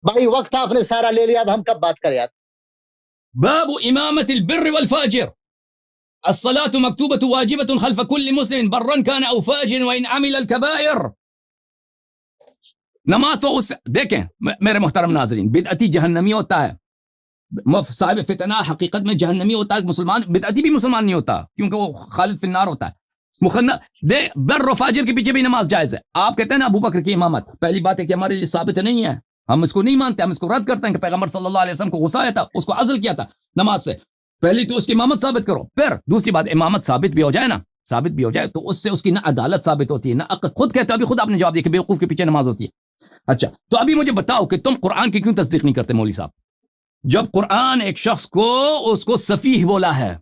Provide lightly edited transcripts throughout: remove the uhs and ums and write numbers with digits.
بھائی وقت آپ نے سارا لے لیا، اب ہم کب بات کریں یار؟ باب امامت البر والفاجر، الصلاة مكتوبة واجبة خلف كل مسلم برا كان او فاجر وان عمل الكبائر. نماز تو اس دیکھیں میرے محترم ناظرین، بدعتی جہنمی ہوتا ہے، صاحب فتنہ حقیقت میں جہنمی ہوتا ہے، مسلمان بدعتی بھی مسلمان نہیں ہوتا کیونکہ وہ خالد فی النار ہوتا ہے. بر و فاجر کے پیچھے بھی نماز جائز ہے. آپ کہتے ہیں نا ابو بکر کی امامت، پہلی بات ہے کہ ہمارے لیے ثابت نہیں ہے، ہم اس کو نہیں مانتے، ہم اس کو رد کرتے ہیں کہ پیغمبر صلی اللہ علیہ وسلم کو غصہ آیا تھا، اس کو عزل کیا تھا نماز سے. پہلی تو اس کی امامت ثابت کرو، پھر دوسری بات امامت ثابت بھی ہو جائے نا، ثابت بھی ہو جائے تو اس سے اس کی نہ عدالت ثابت ہوتی ہے نہ عقل. خود کہتے ہو، ابھی خود آپ نے جواب دیا کہ بیوقوف کے پیچھے نماز ہوتی ہے. اچھا تو ابھی مجھے بتاؤ کہ تم قرآن کی کیوں تصدیق نہیں کرتے مولوی صاحب؟ جب قرآن ایک شخص کو اس کو سفیہ بولا ہے،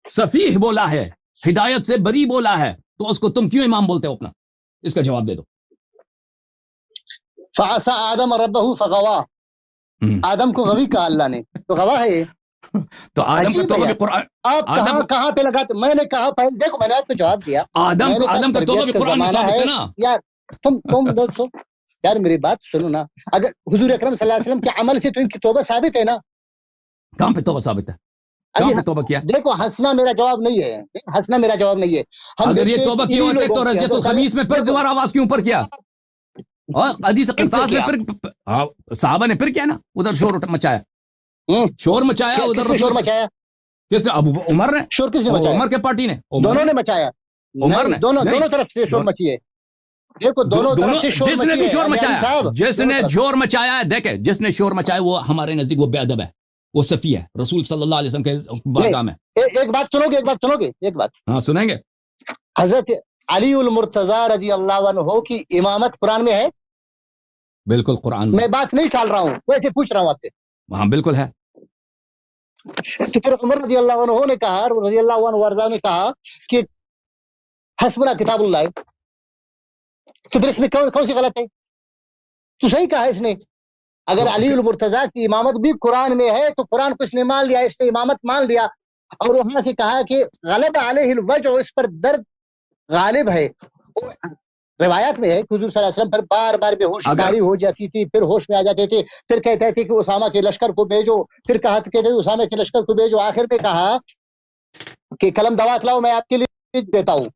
سفیہ بولا ہے، ہدایت سے بری بولا ہے، تو اس کو تم کیوں امام بولتے ہو اپنا؟ اس کا جواب دے دو. فعصى آدم ربہ فغوا، آدم کو غوی کہا اللہ نے، تو غوا ہے یہ. تو آدم کا توبہ بھی قرآن، آپ کہاں پہ لگاتے؟ میں نے کہا پہلے دیکھو، میں نے آپ کو جواب دیا. آدم کا توبہ بھی قرآن میں ثابت ہے نا یار. تم لوگ سو یار، میری بات سنو نا. اگر حضور اکرم صلی اللہ علیہ وسلم کے عمل سے تو ان کی توبہ ثابت ہے نا. کہاں پہ توبہ ثابت ہے؟ کہاں پہ توبہ کیا؟ دیکھو ہنسنا میرا جواب نہیں ہے، ہنسنا میرا جواب نہیں ہے. اگر یہ توبہ کی ہوتے تو رضیت الخمیس میں پھر دوبارہ آواز کیوں اوپر کیا؟ اور حدیث قرطاس میں پھر صحابہ نے پھر کیا نا ادھر شور مچایا، شور مچایا ادھر، شور مچایا کس نے؟ ابو عمر نے. شور کس نے مچایا؟ عمر کے پارٹی نے، دونوں نے مچایا. عمر نے، دونوں طرف سے شور مچی ہے. دیکھو دونوں طرف سے شور جس نے بھی شور مچایا، جس نے شور مچایا ہے، دیکھیں جس نے شور مچایا وہ ہمارے نزدیک وہ بے ادب ہے، وہ سفیہ ہے، رسول صلی اللہ علیہ وسلم کے بارگاہ میں. ایک بات سنو گے، ایک بات ہاں سنیں گے. حضرت علی المرتضی رضی اللہ عنہ کی امامت قرآن میں ہے؟ بالکل قرآن میں بات نہیں ٹال رہا ہوں، ویسے پوچھ رہا ہوں آپ سے. ہاں بالکل ہے. تو پھر عمر رضی اللہ عنہ نے کہا، رضی اللہ عنہ وارضا نے کہا کہ حسبنا کتاب اللہ، تو پھر اس میں کون سی غلط ہے؟ تو صحیح کہا اس نے. اگر علی المرتضی کی امامت بھی قرآن میں ہے تو قرآن کو اس نے مان لیا، اس نے امامت مان لیا، اور وہاں سے کہا کہ غلب علیہ الوجع، اس پر درد غالب ہے. روایات میں ہے کہ حضور صلی اللہ علیہ وسلم پر بار بار بے ہوش کاری ہو جاتی تھی، پھر ہوش میں آ جاتے تھے، پھر کہتے تھے کہ اسامہ کے لشکر کو بھیجو، پھر کہتے تھے اسامہ کے لشکر کو بھیجو، آخر میں کہا کہ قلم دوات لاؤ میں آپ کے لیے دیتا ہوں.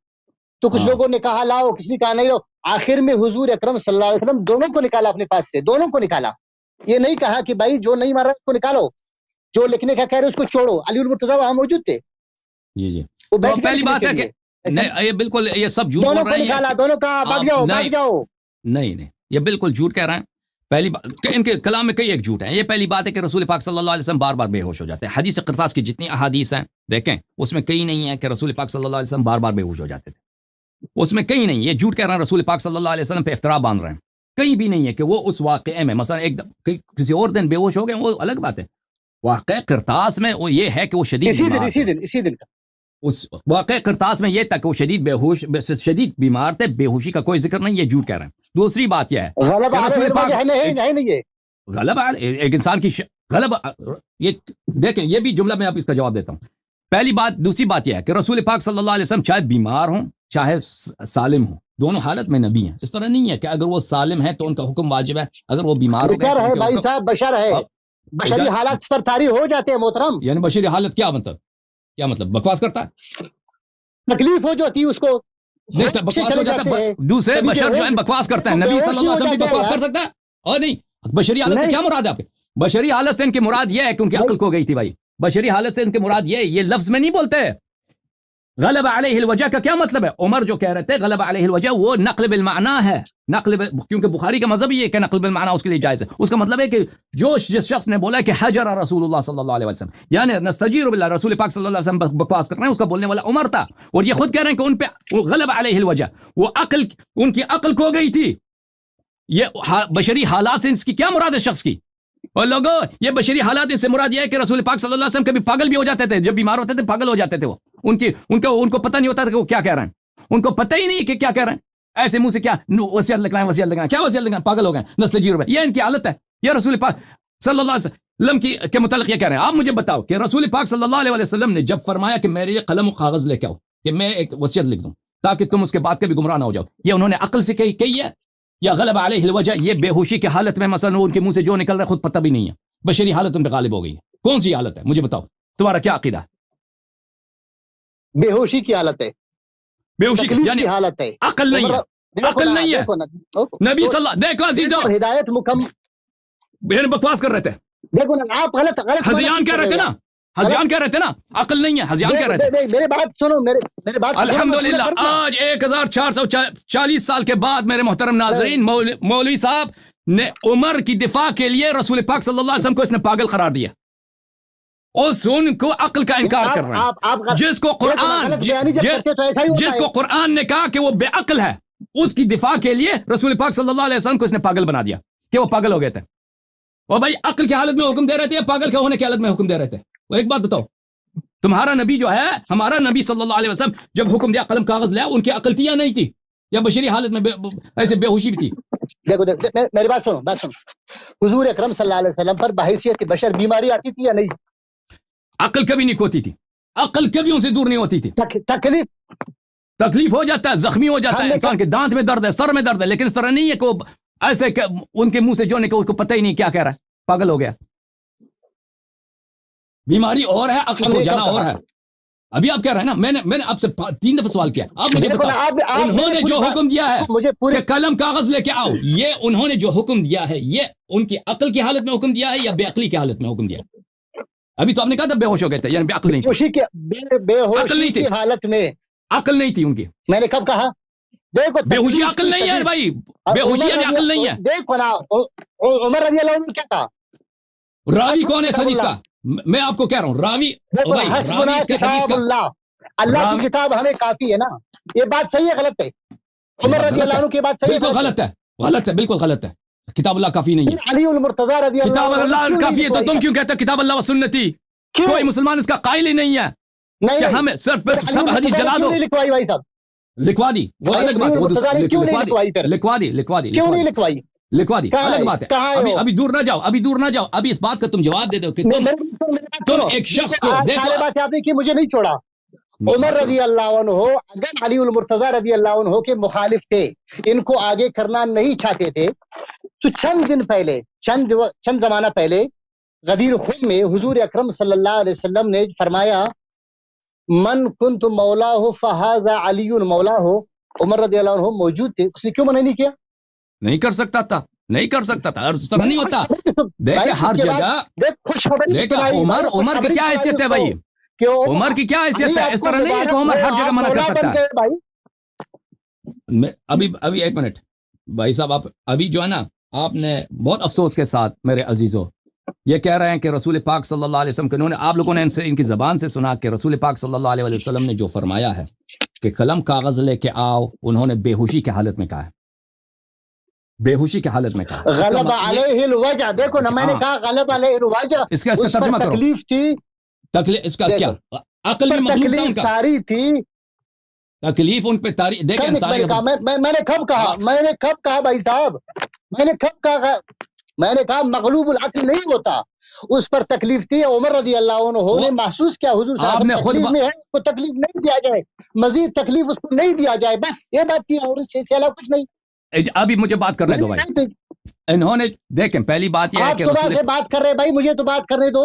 تو کچھ لوگوں نے کہا لاؤ، کسی نے کہا نہیں لاؤ. آخر میں حضور اکرم صلی اللہ علیہ وسلم دونوں کو نکالا اپنے پاس سے، دونوں کو نکالا. یہ نہیں کہا کہ بھائی جو نہیں مار رہا اس کو نکالو، جو لکھنے کا کہہ رہے اس کو چھوڑو. علی المرتضی وہاں موجود تھے. جی جی، وہ تو پہلی بات ہے کہ نہیں، یہ بالکل یہ سب جھوٹ بول رہے ہیں. دونوں کو نکالا، دونوں کا بھاگ جاؤ بھاگ جاؤ. نہیں، یہ بالکل جھوٹ کہہ رہے ہیں. پہلی بات ان کے کلام میں کئی ایک جھوٹ ہیں. یہ پہلی بات ہے کہ رسول پاک صلی اللہ علیہ وسلم بار بار بے ہوش ہو جاتے ہیں. حدیث قرطاس کی جتنی احادیث ہیں دیکھیں اس میں کئی نہیں ہے کہ رسول پاک صلی اللہ علیہ وسلم بار بار بے ہوش ہو جاتے تھے، اس میں کئی نہیں. یہ جھوٹ کہہ رہے ہیں، رسول پاک صلی اللہ علیہ وسلم پہ افترا باندھ رہے ہیں. کہیں بھی نہیں ہے کہ وہ اس واقعے میں مثلا ایک کسی اور دن بے ہوش ہو گئے، وہ الگ بات ہے. واقعہ قرطاس میں وہ یہ ہے کہ وہ شدید اسی دن کا اس واقعہ قرطاس میں یہ تھا کہ وہ شدید بیمار تھے، بے ہوشی کا کوئی ذکر نہیں. یہ جھوٹ کہہ رہے ہیں. دوسری بات یہ ہے غلبہ ایک انسان کی غلبہ، یہ دیکھیں یہ بھی جملہ میں اب اس کا جواب دیتا ہوں. پہلی بات. دوسری بات یہ ہے کہ رسول پاک صلی اللہ علیہ وسلم چاہے بیمار ہوں چاہے سالم ہوں، دونوں حالت میں نبی ہیں. اس طرح نہیں ہے کہ اگر وہ سالم ہے تو ان کا حکم واجب ہے، اگر وہ بیمار ہو گئے بھائی صاحب بشر ہے، بشری حالات پر طاری ہو جاتے ہیں محترم. یعنی بشری حالت کیا مطلب بکواس کرتا ہے، تکلیف ہو جاتی اس کو. نہیں بکواس ہو جاتا ہے. دوسرے بشر جو ہے بکواس کرتے ہیں، نبی صلی اللہ علیہ وسلم بھی بکواس کر سکتا ہے. اور نہیں، بشری حالت سے کیا مراد ہے آپ کے؟ بشری حالت سے ان کی مراد یہ ہے کہ ان کی عقل کھو گئی تھی. بھائی بشری حالت سے ان کی مراد یہ لفظ میں نہیں بولتے. غلب علیہ الوجہ کا کیا مطلب ہے؟ عمر جو کہہ رہے تھے غلب علیہ الوجہ، وہ نقل بالمعنی ہے. کیونکہ بخاری کا مذہب یہ ہے کہ نقل بالمعنی اس کے لیے جائز ہے. اس کا مطلب ہے کہ جس شخص نے بولا کہ حجر رسول اللہ صلی اللہ علیہ وسلم، یعنی نستجیر باللہ، رسول پاک صلی اللہ علیہ وسلم بکواس کر رہے ہیں، اس کا بولنے والا عمر تھا. اور یہ خود کہہ رہے ہیں کہ ان پہ غلب علیہ الوجہ، وہ عقل، ان کی عقل کھو گئی تھی. یہ بشری حالات سے اس کی کیا مراد ہے شخص کی؟ اور لوگوں یہ بشری حالات سے مراد یہ ہے کہ رسول پاک صلی اللہ علیہ وسلم کبھی پاگل بھی ہو جاتے تھے، جب بیمار ہوتے تھے پاگل ہو جاتے تھے. وہ ان کو پتہ نہیں ہوتا تھا کہ وہ کیا کہہ رہے ہیں، ان کو پتہ ہی نہیں کہ کیا کہہ رہے ہیں. ایسے منہ سے کیا وصیت لکھنا ہے، کیا وصیت لکھنا ہے، پاگل ہو گئے، نستجیر بھائی. یہ ان کی حالت ہے. یہ رسول پاک صلی اللہ علیہ وسلم کے متعلق یہ کہہ رہے ہیں. آپ مجھے بتاؤ کہ رسول پاک صلی اللہ علیہ وسلم نے جب فرمایا کہ میرے لیے قلم و کاغذ لے کے آؤ کہ میں ایک وصیت لکھ دوں تاکہ تم اس کے بعد کبھی گمراہ نہ ہو جاؤ، یہ انہوں نے عقل سے کہی ہے یا غلب علیہ الوجع، یہ بے ہوشی کی حالت میں مثلا ان کے منہ سے جو نکل رہا ہے خود پتہ بھی نہیں ہے، بشری حالت ان پہ غالب ہو گئی ہے. کون سی حالت ہے مجھے بتاؤ، تمہارا کیا عقیدہ ہے؟ بے ہوشی کی حالت ہے، بے ہوشی تکلیف یعنی کی حالت ہے. عقل نہیں ہے، عقل نہیں ہے. نبی صلی اللہ، دیکھو عزیزو، ہدایت مکمل. بکواس کر رہے تھے، دیکھو نا آپ غلط ہذیان کہہ رہے تھے نا، ہذیان کہہ رہے تھے نا، عقل نہیں ہے، ہذیان کہہ رہے تھے. میرے بات سنو، میرے بات الحمدللہ آج 1440 سال کے بعد میرے محترم ناظرین، مولوی صاحب نے عمر کی دفاع کے لیے رسول پاک صلی اللہ علیہ وسلم کو اس نے پاگل قرار دیا، اس ان کو عقل کا انکار کر رہے ہیں. جس کو قرآن نے کہا کہ وہ بے عقل ہے، اس کی دفاع کے لیے رسول پاک صلی اللہ علیہ وسلم کو اس نے پاگل بنا دیا کہ وہ پاگل ہو گئے تھے. اور بھائی عقل کی حالت میں حکم دے رہے تھے یا پاگل کے ہونے کی حالت میں حکم دے رہے تھے؟ وہ ایک بات بتاؤ، تمہارا نبی جو ہے، ہمارا نبی صلی اللہ علیہ وسلم جب حکم دیا قلم کاغذ لیا، ان کی عقل تھی یا نہیں تھی، یا بشری حالت میں ایسے بے ہوشی بھی تھی؟ دیکھو میری بات سنو. حضور اکرم صلی اللہ علیہ وسلم پر بحیثیت بشر بیماری آتی تھی یا نہیں؟ عقل کبھی نہیں کھوتی تھی، عقل کبھی ان سے دور نہیں ہوتی تھی. تکلیف ہو جاتا ہے، زخمی ہو جاتا ہے انسان کے، دانت میں درد ہے، سر میں درد ہے، لیکن اس طرح نہیں ہے کہ وہ ایسے ان کے منہ سے جو نکلا اس کو پتہ ہی نہیں کیا کہہ رہا ہے، پاگل ہو گیا. بیماری اور ہے، عقل کو جانا اور ہے. ابھی آپ کہہ رہے ہیں نا، میں نے آپ سے 3 دفعہ سوال کیا، آپ مجھے بتاؤ انہوں نے جو حکم دیا ہے کہ قلم کاغذ لے کے آؤ، یہ انہوں نے جو حکم دیا ہے یہ ان کی عقل کی حالت میں حکم دیا ہے یا بے عقلی کی حالت میں حکم دیا ہے؟ ابھی تو آپ نے کہا تھا بے ہوش ہو گئے تھے، یعنی بے عقل نہیں تھی. بے ہوشی کی حالت میں عقل نہیں تھی ان کی. میں نے کب کہا؟ دیکھو بے ہوشی عقل نہیں ہے بھائی، بے ہوشی یعنی عقل نہیں ہے. دیکھو نا عمر رضی اللہ عنہ نے کیا کہا؟ راوی کون ہے اس حدیث کا؟ میں آپ کو کہہ رہا ہوں راوی اللہ کی کتاب ہمیں کافی ہے نا. یہ بات صحیح ہے غلط ہے؟ عمر رضی اللہ عنہ کی بات صحیح ہے؟ بالکل غلط ہے، غلط ہے، بالکل غلط ہے. کتاب اللہ کافی نہیں ہے. علی المرتضی رضی اللہ کتاب اللہ کافی ہے تو تم کیوں کہتے کتاب اللہ و سنتی؟ کوئی مسلمان اس کا قائل ہی نہیں ہے کہ ہمیں صرف سب حدیث جلا دو. لکھوائی بھائی صاحب، لکھوا دی، وہ الگ بات ہے. لکھوا دی کیوں نہیں لکھوائی؟ لکھوا دی، الگ بات ہے. ابھی دور نہ جاؤ، ابھی دور نہ جاؤ، ابھی اس بات کا تم جواب دے دو کہ تم ایک شخص کو دیکھو. بات آپ نے کی، مجھے نہیں چھوڑا. عمر رضی اللہ عنہ اگر علی المرتضی رضی اللہ عنہ کے مخالف تھے، ان کو آگے کرنا نہیں چاہتے تھے، تو چند دن پہلے، چند زمانہ پہلے غدیر خم میں حضور اکرم صلی اللہ علیہ وسلم نے فرمایا من کنت مولا ہو فہذا علی مولا ہو. عمر رضی اللہ عنہ موجود تھے، اس نے کیوں منع نہیں کیا؟ نہیں کر سکتا تھا، نہیں کر سکتا تھا، اس طرح نہیں ہوتا. دیکھیں ہر جگہ، دیکھیں عمر کی کیا حیثیت ہے بھائی، عمر کی کیا حیثیت ہے؟ اس طرح نہیں ہے کہ عمر ہر جگہ منع کر سکتا ہے. ابھی ایک منٹ بھائی صاحب، آپ ابھی جو ہے نا، آپ نے بہت افسوس کے ساتھ میرے عزیزوں یہ کہہ رہے ہیں کہ رسول پاک صلی اللہ علیہ وسلم کے، انہوں نے، آپ لوگوں نے ان کی زبان سے سنا کہ رسول پاک صلی اللہ علیہ وسلم نے جو فرمایا ہے کہ قلم کاغذ لے کے آؤ، انہوں نے بے ہوشی کی حالت میں کہا ہے، بے ہوشی کی حالت میں کہا. غلب علیہ الوجع، دیکھو نا میں نے کہا غلب علیہ الوجع، اس کا ترجمہ کرو. تکلیف تھی، تکلیف اس کا کیا؟ عقل بھی مغلوب تھا ان کا، تاری تھی تکلیف ان پہ تاری. دیکھیں میں نے کب کہا، میں نے کب کہا بھائی صاحب، میں نے کب کہا، میں نے کہا مغلوب العقل نہیں ہوتا، اس پر تکلیف تھی. عمر رضی اللہ عنہ نے محسوس کیا حضور صاحب نے خود میں ہے، اس کو تکلیف نہیں دیا جائے، مزید تکلیف اس کو نہیں دیا جائے، بس یہ بات تھی، اور اس سے علاوہ کچھ نہیں. ابھی مجھے بات کرنے دو بھائی. انہوں نے، دیکھیں پہلی بات یہ ہے کہ صبح سے بات کر رہے بھائی، مجھے تو بات کرنے دو.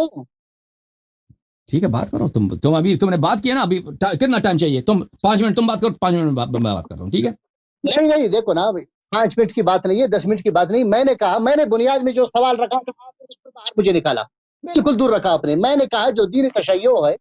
ٹھیک ہے بات کرو، تم ابھی تم نے بات کیا نا، ابھی کتنا ٹائم چاہیے؟ تم 5 منٹ تم بات کرو، 5 منٹ میں بات کرتا ہوں، ٹھیک ہے؟ نہیں دیکھو نا 5 منٹ کی بات نہیں ہے، 10 منٹ کی بات نہیں. میں نے کہا، میں نے بنیاد میں جو سوال رکھا تھا باہر مجھے نکالا، بالکل دور رکھا آپ نے. میں نے کہا جو دین تشیع ہے،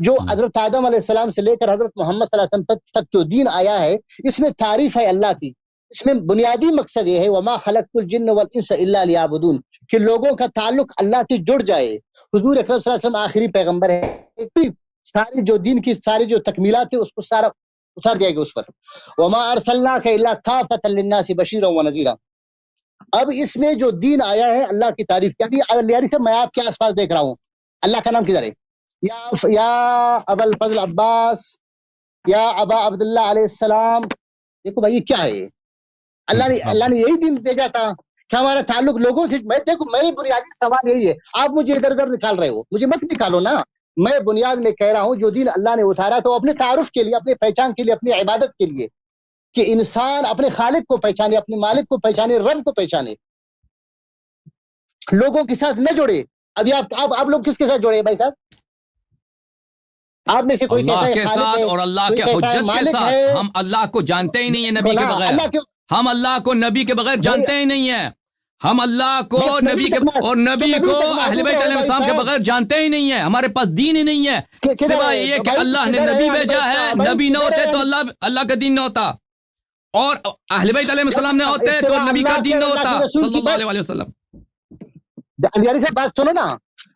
جو حضرت آدم علیہ السلام سے لے کر حضرت محمد صلی اللہ علیہ وسلم تک جو دین آیا ہے، اس میں تعریف ہے اللہ کی. اس میں بنیادی مقصد یہ ہے وما خلقت الجن والانس الا لیعبدون، کہ لوگوں کا تعلق اللہ سے جڑ جائے. حضور اکرم صلی اللہ علیہ وسلم آخری پیغمبر ہے، ساری جو دین کی ساری جو تکمیلات ہے اس کو سارا اتار دیا گیا اس پر. وما ارسلناک الا کافۃ للناس بشیرا ونذیرا. اب اس میں جو دین آیا ہے اللہ کی تعریف کیا. میں آپ کے آس پاس دیکھ رہا ہوں، اللہ کا نام کدھر ہے؟ یا ابا الفضل عباس، یا ابا عبداللہ علیہ السلام. دیکھو بھائی یہ کیا ہے؟ اللہ نے یہی دین بھیجا تھا کہ ہمارا تعلق لوگوں سے. دیکھو میری بنیادی سوال یہی ہے، آپ مجھے ادھر ادھر نکال رہے ہو، مجھے مت نکالو نا. میں بنیاد میں کہہ رہا ہوں جو دین اللہ نے اتارا تو اپنے تعارف کے لیے، اپنے پہچان کے لیے، اپنی عبادت کے لیے. کہ انسان اپنے خالق کو پہچانے، اپنے مالک کو پہچانے، رب کو پہچانے، لوگوں کے ساتھ نہ جوڑے. ابھی آپ لوگ کس کے ساتھ جوڑے بھائی صاحب؟ آپ میں سے کوئی اللہ کہتا ہے کے خالق ساتھ ہے، اور اللہ کوئی کے کہتا ہے حجت کے مالک ساتھ. ہے. ہم اللہ کو جانتے ہی نہیں ہیں نبی کے بغیر. اللہ کیوں؟ ہم اللہ کو نبی کے بغیر جانتے ہی نہیں ہیں. ہم اللہ کو نبی کے اور نبی کو اہل بیت علیہ السلام کے بغیر جانتے ہی نہیں ہیں. ہمارے پاس دین ہی نہیں ہے سوائے یہ کہ اللہ نے نبی بھیجا ہے. نبی نہ ہوتے تو اللہ کا دین نہ ہوتا، اور اہل بیت علیہ السلام نہ ہوتے تو نبی کا دین نہ ہوتا صلی اللہ علیہ وسلم. سے بات سنو نا،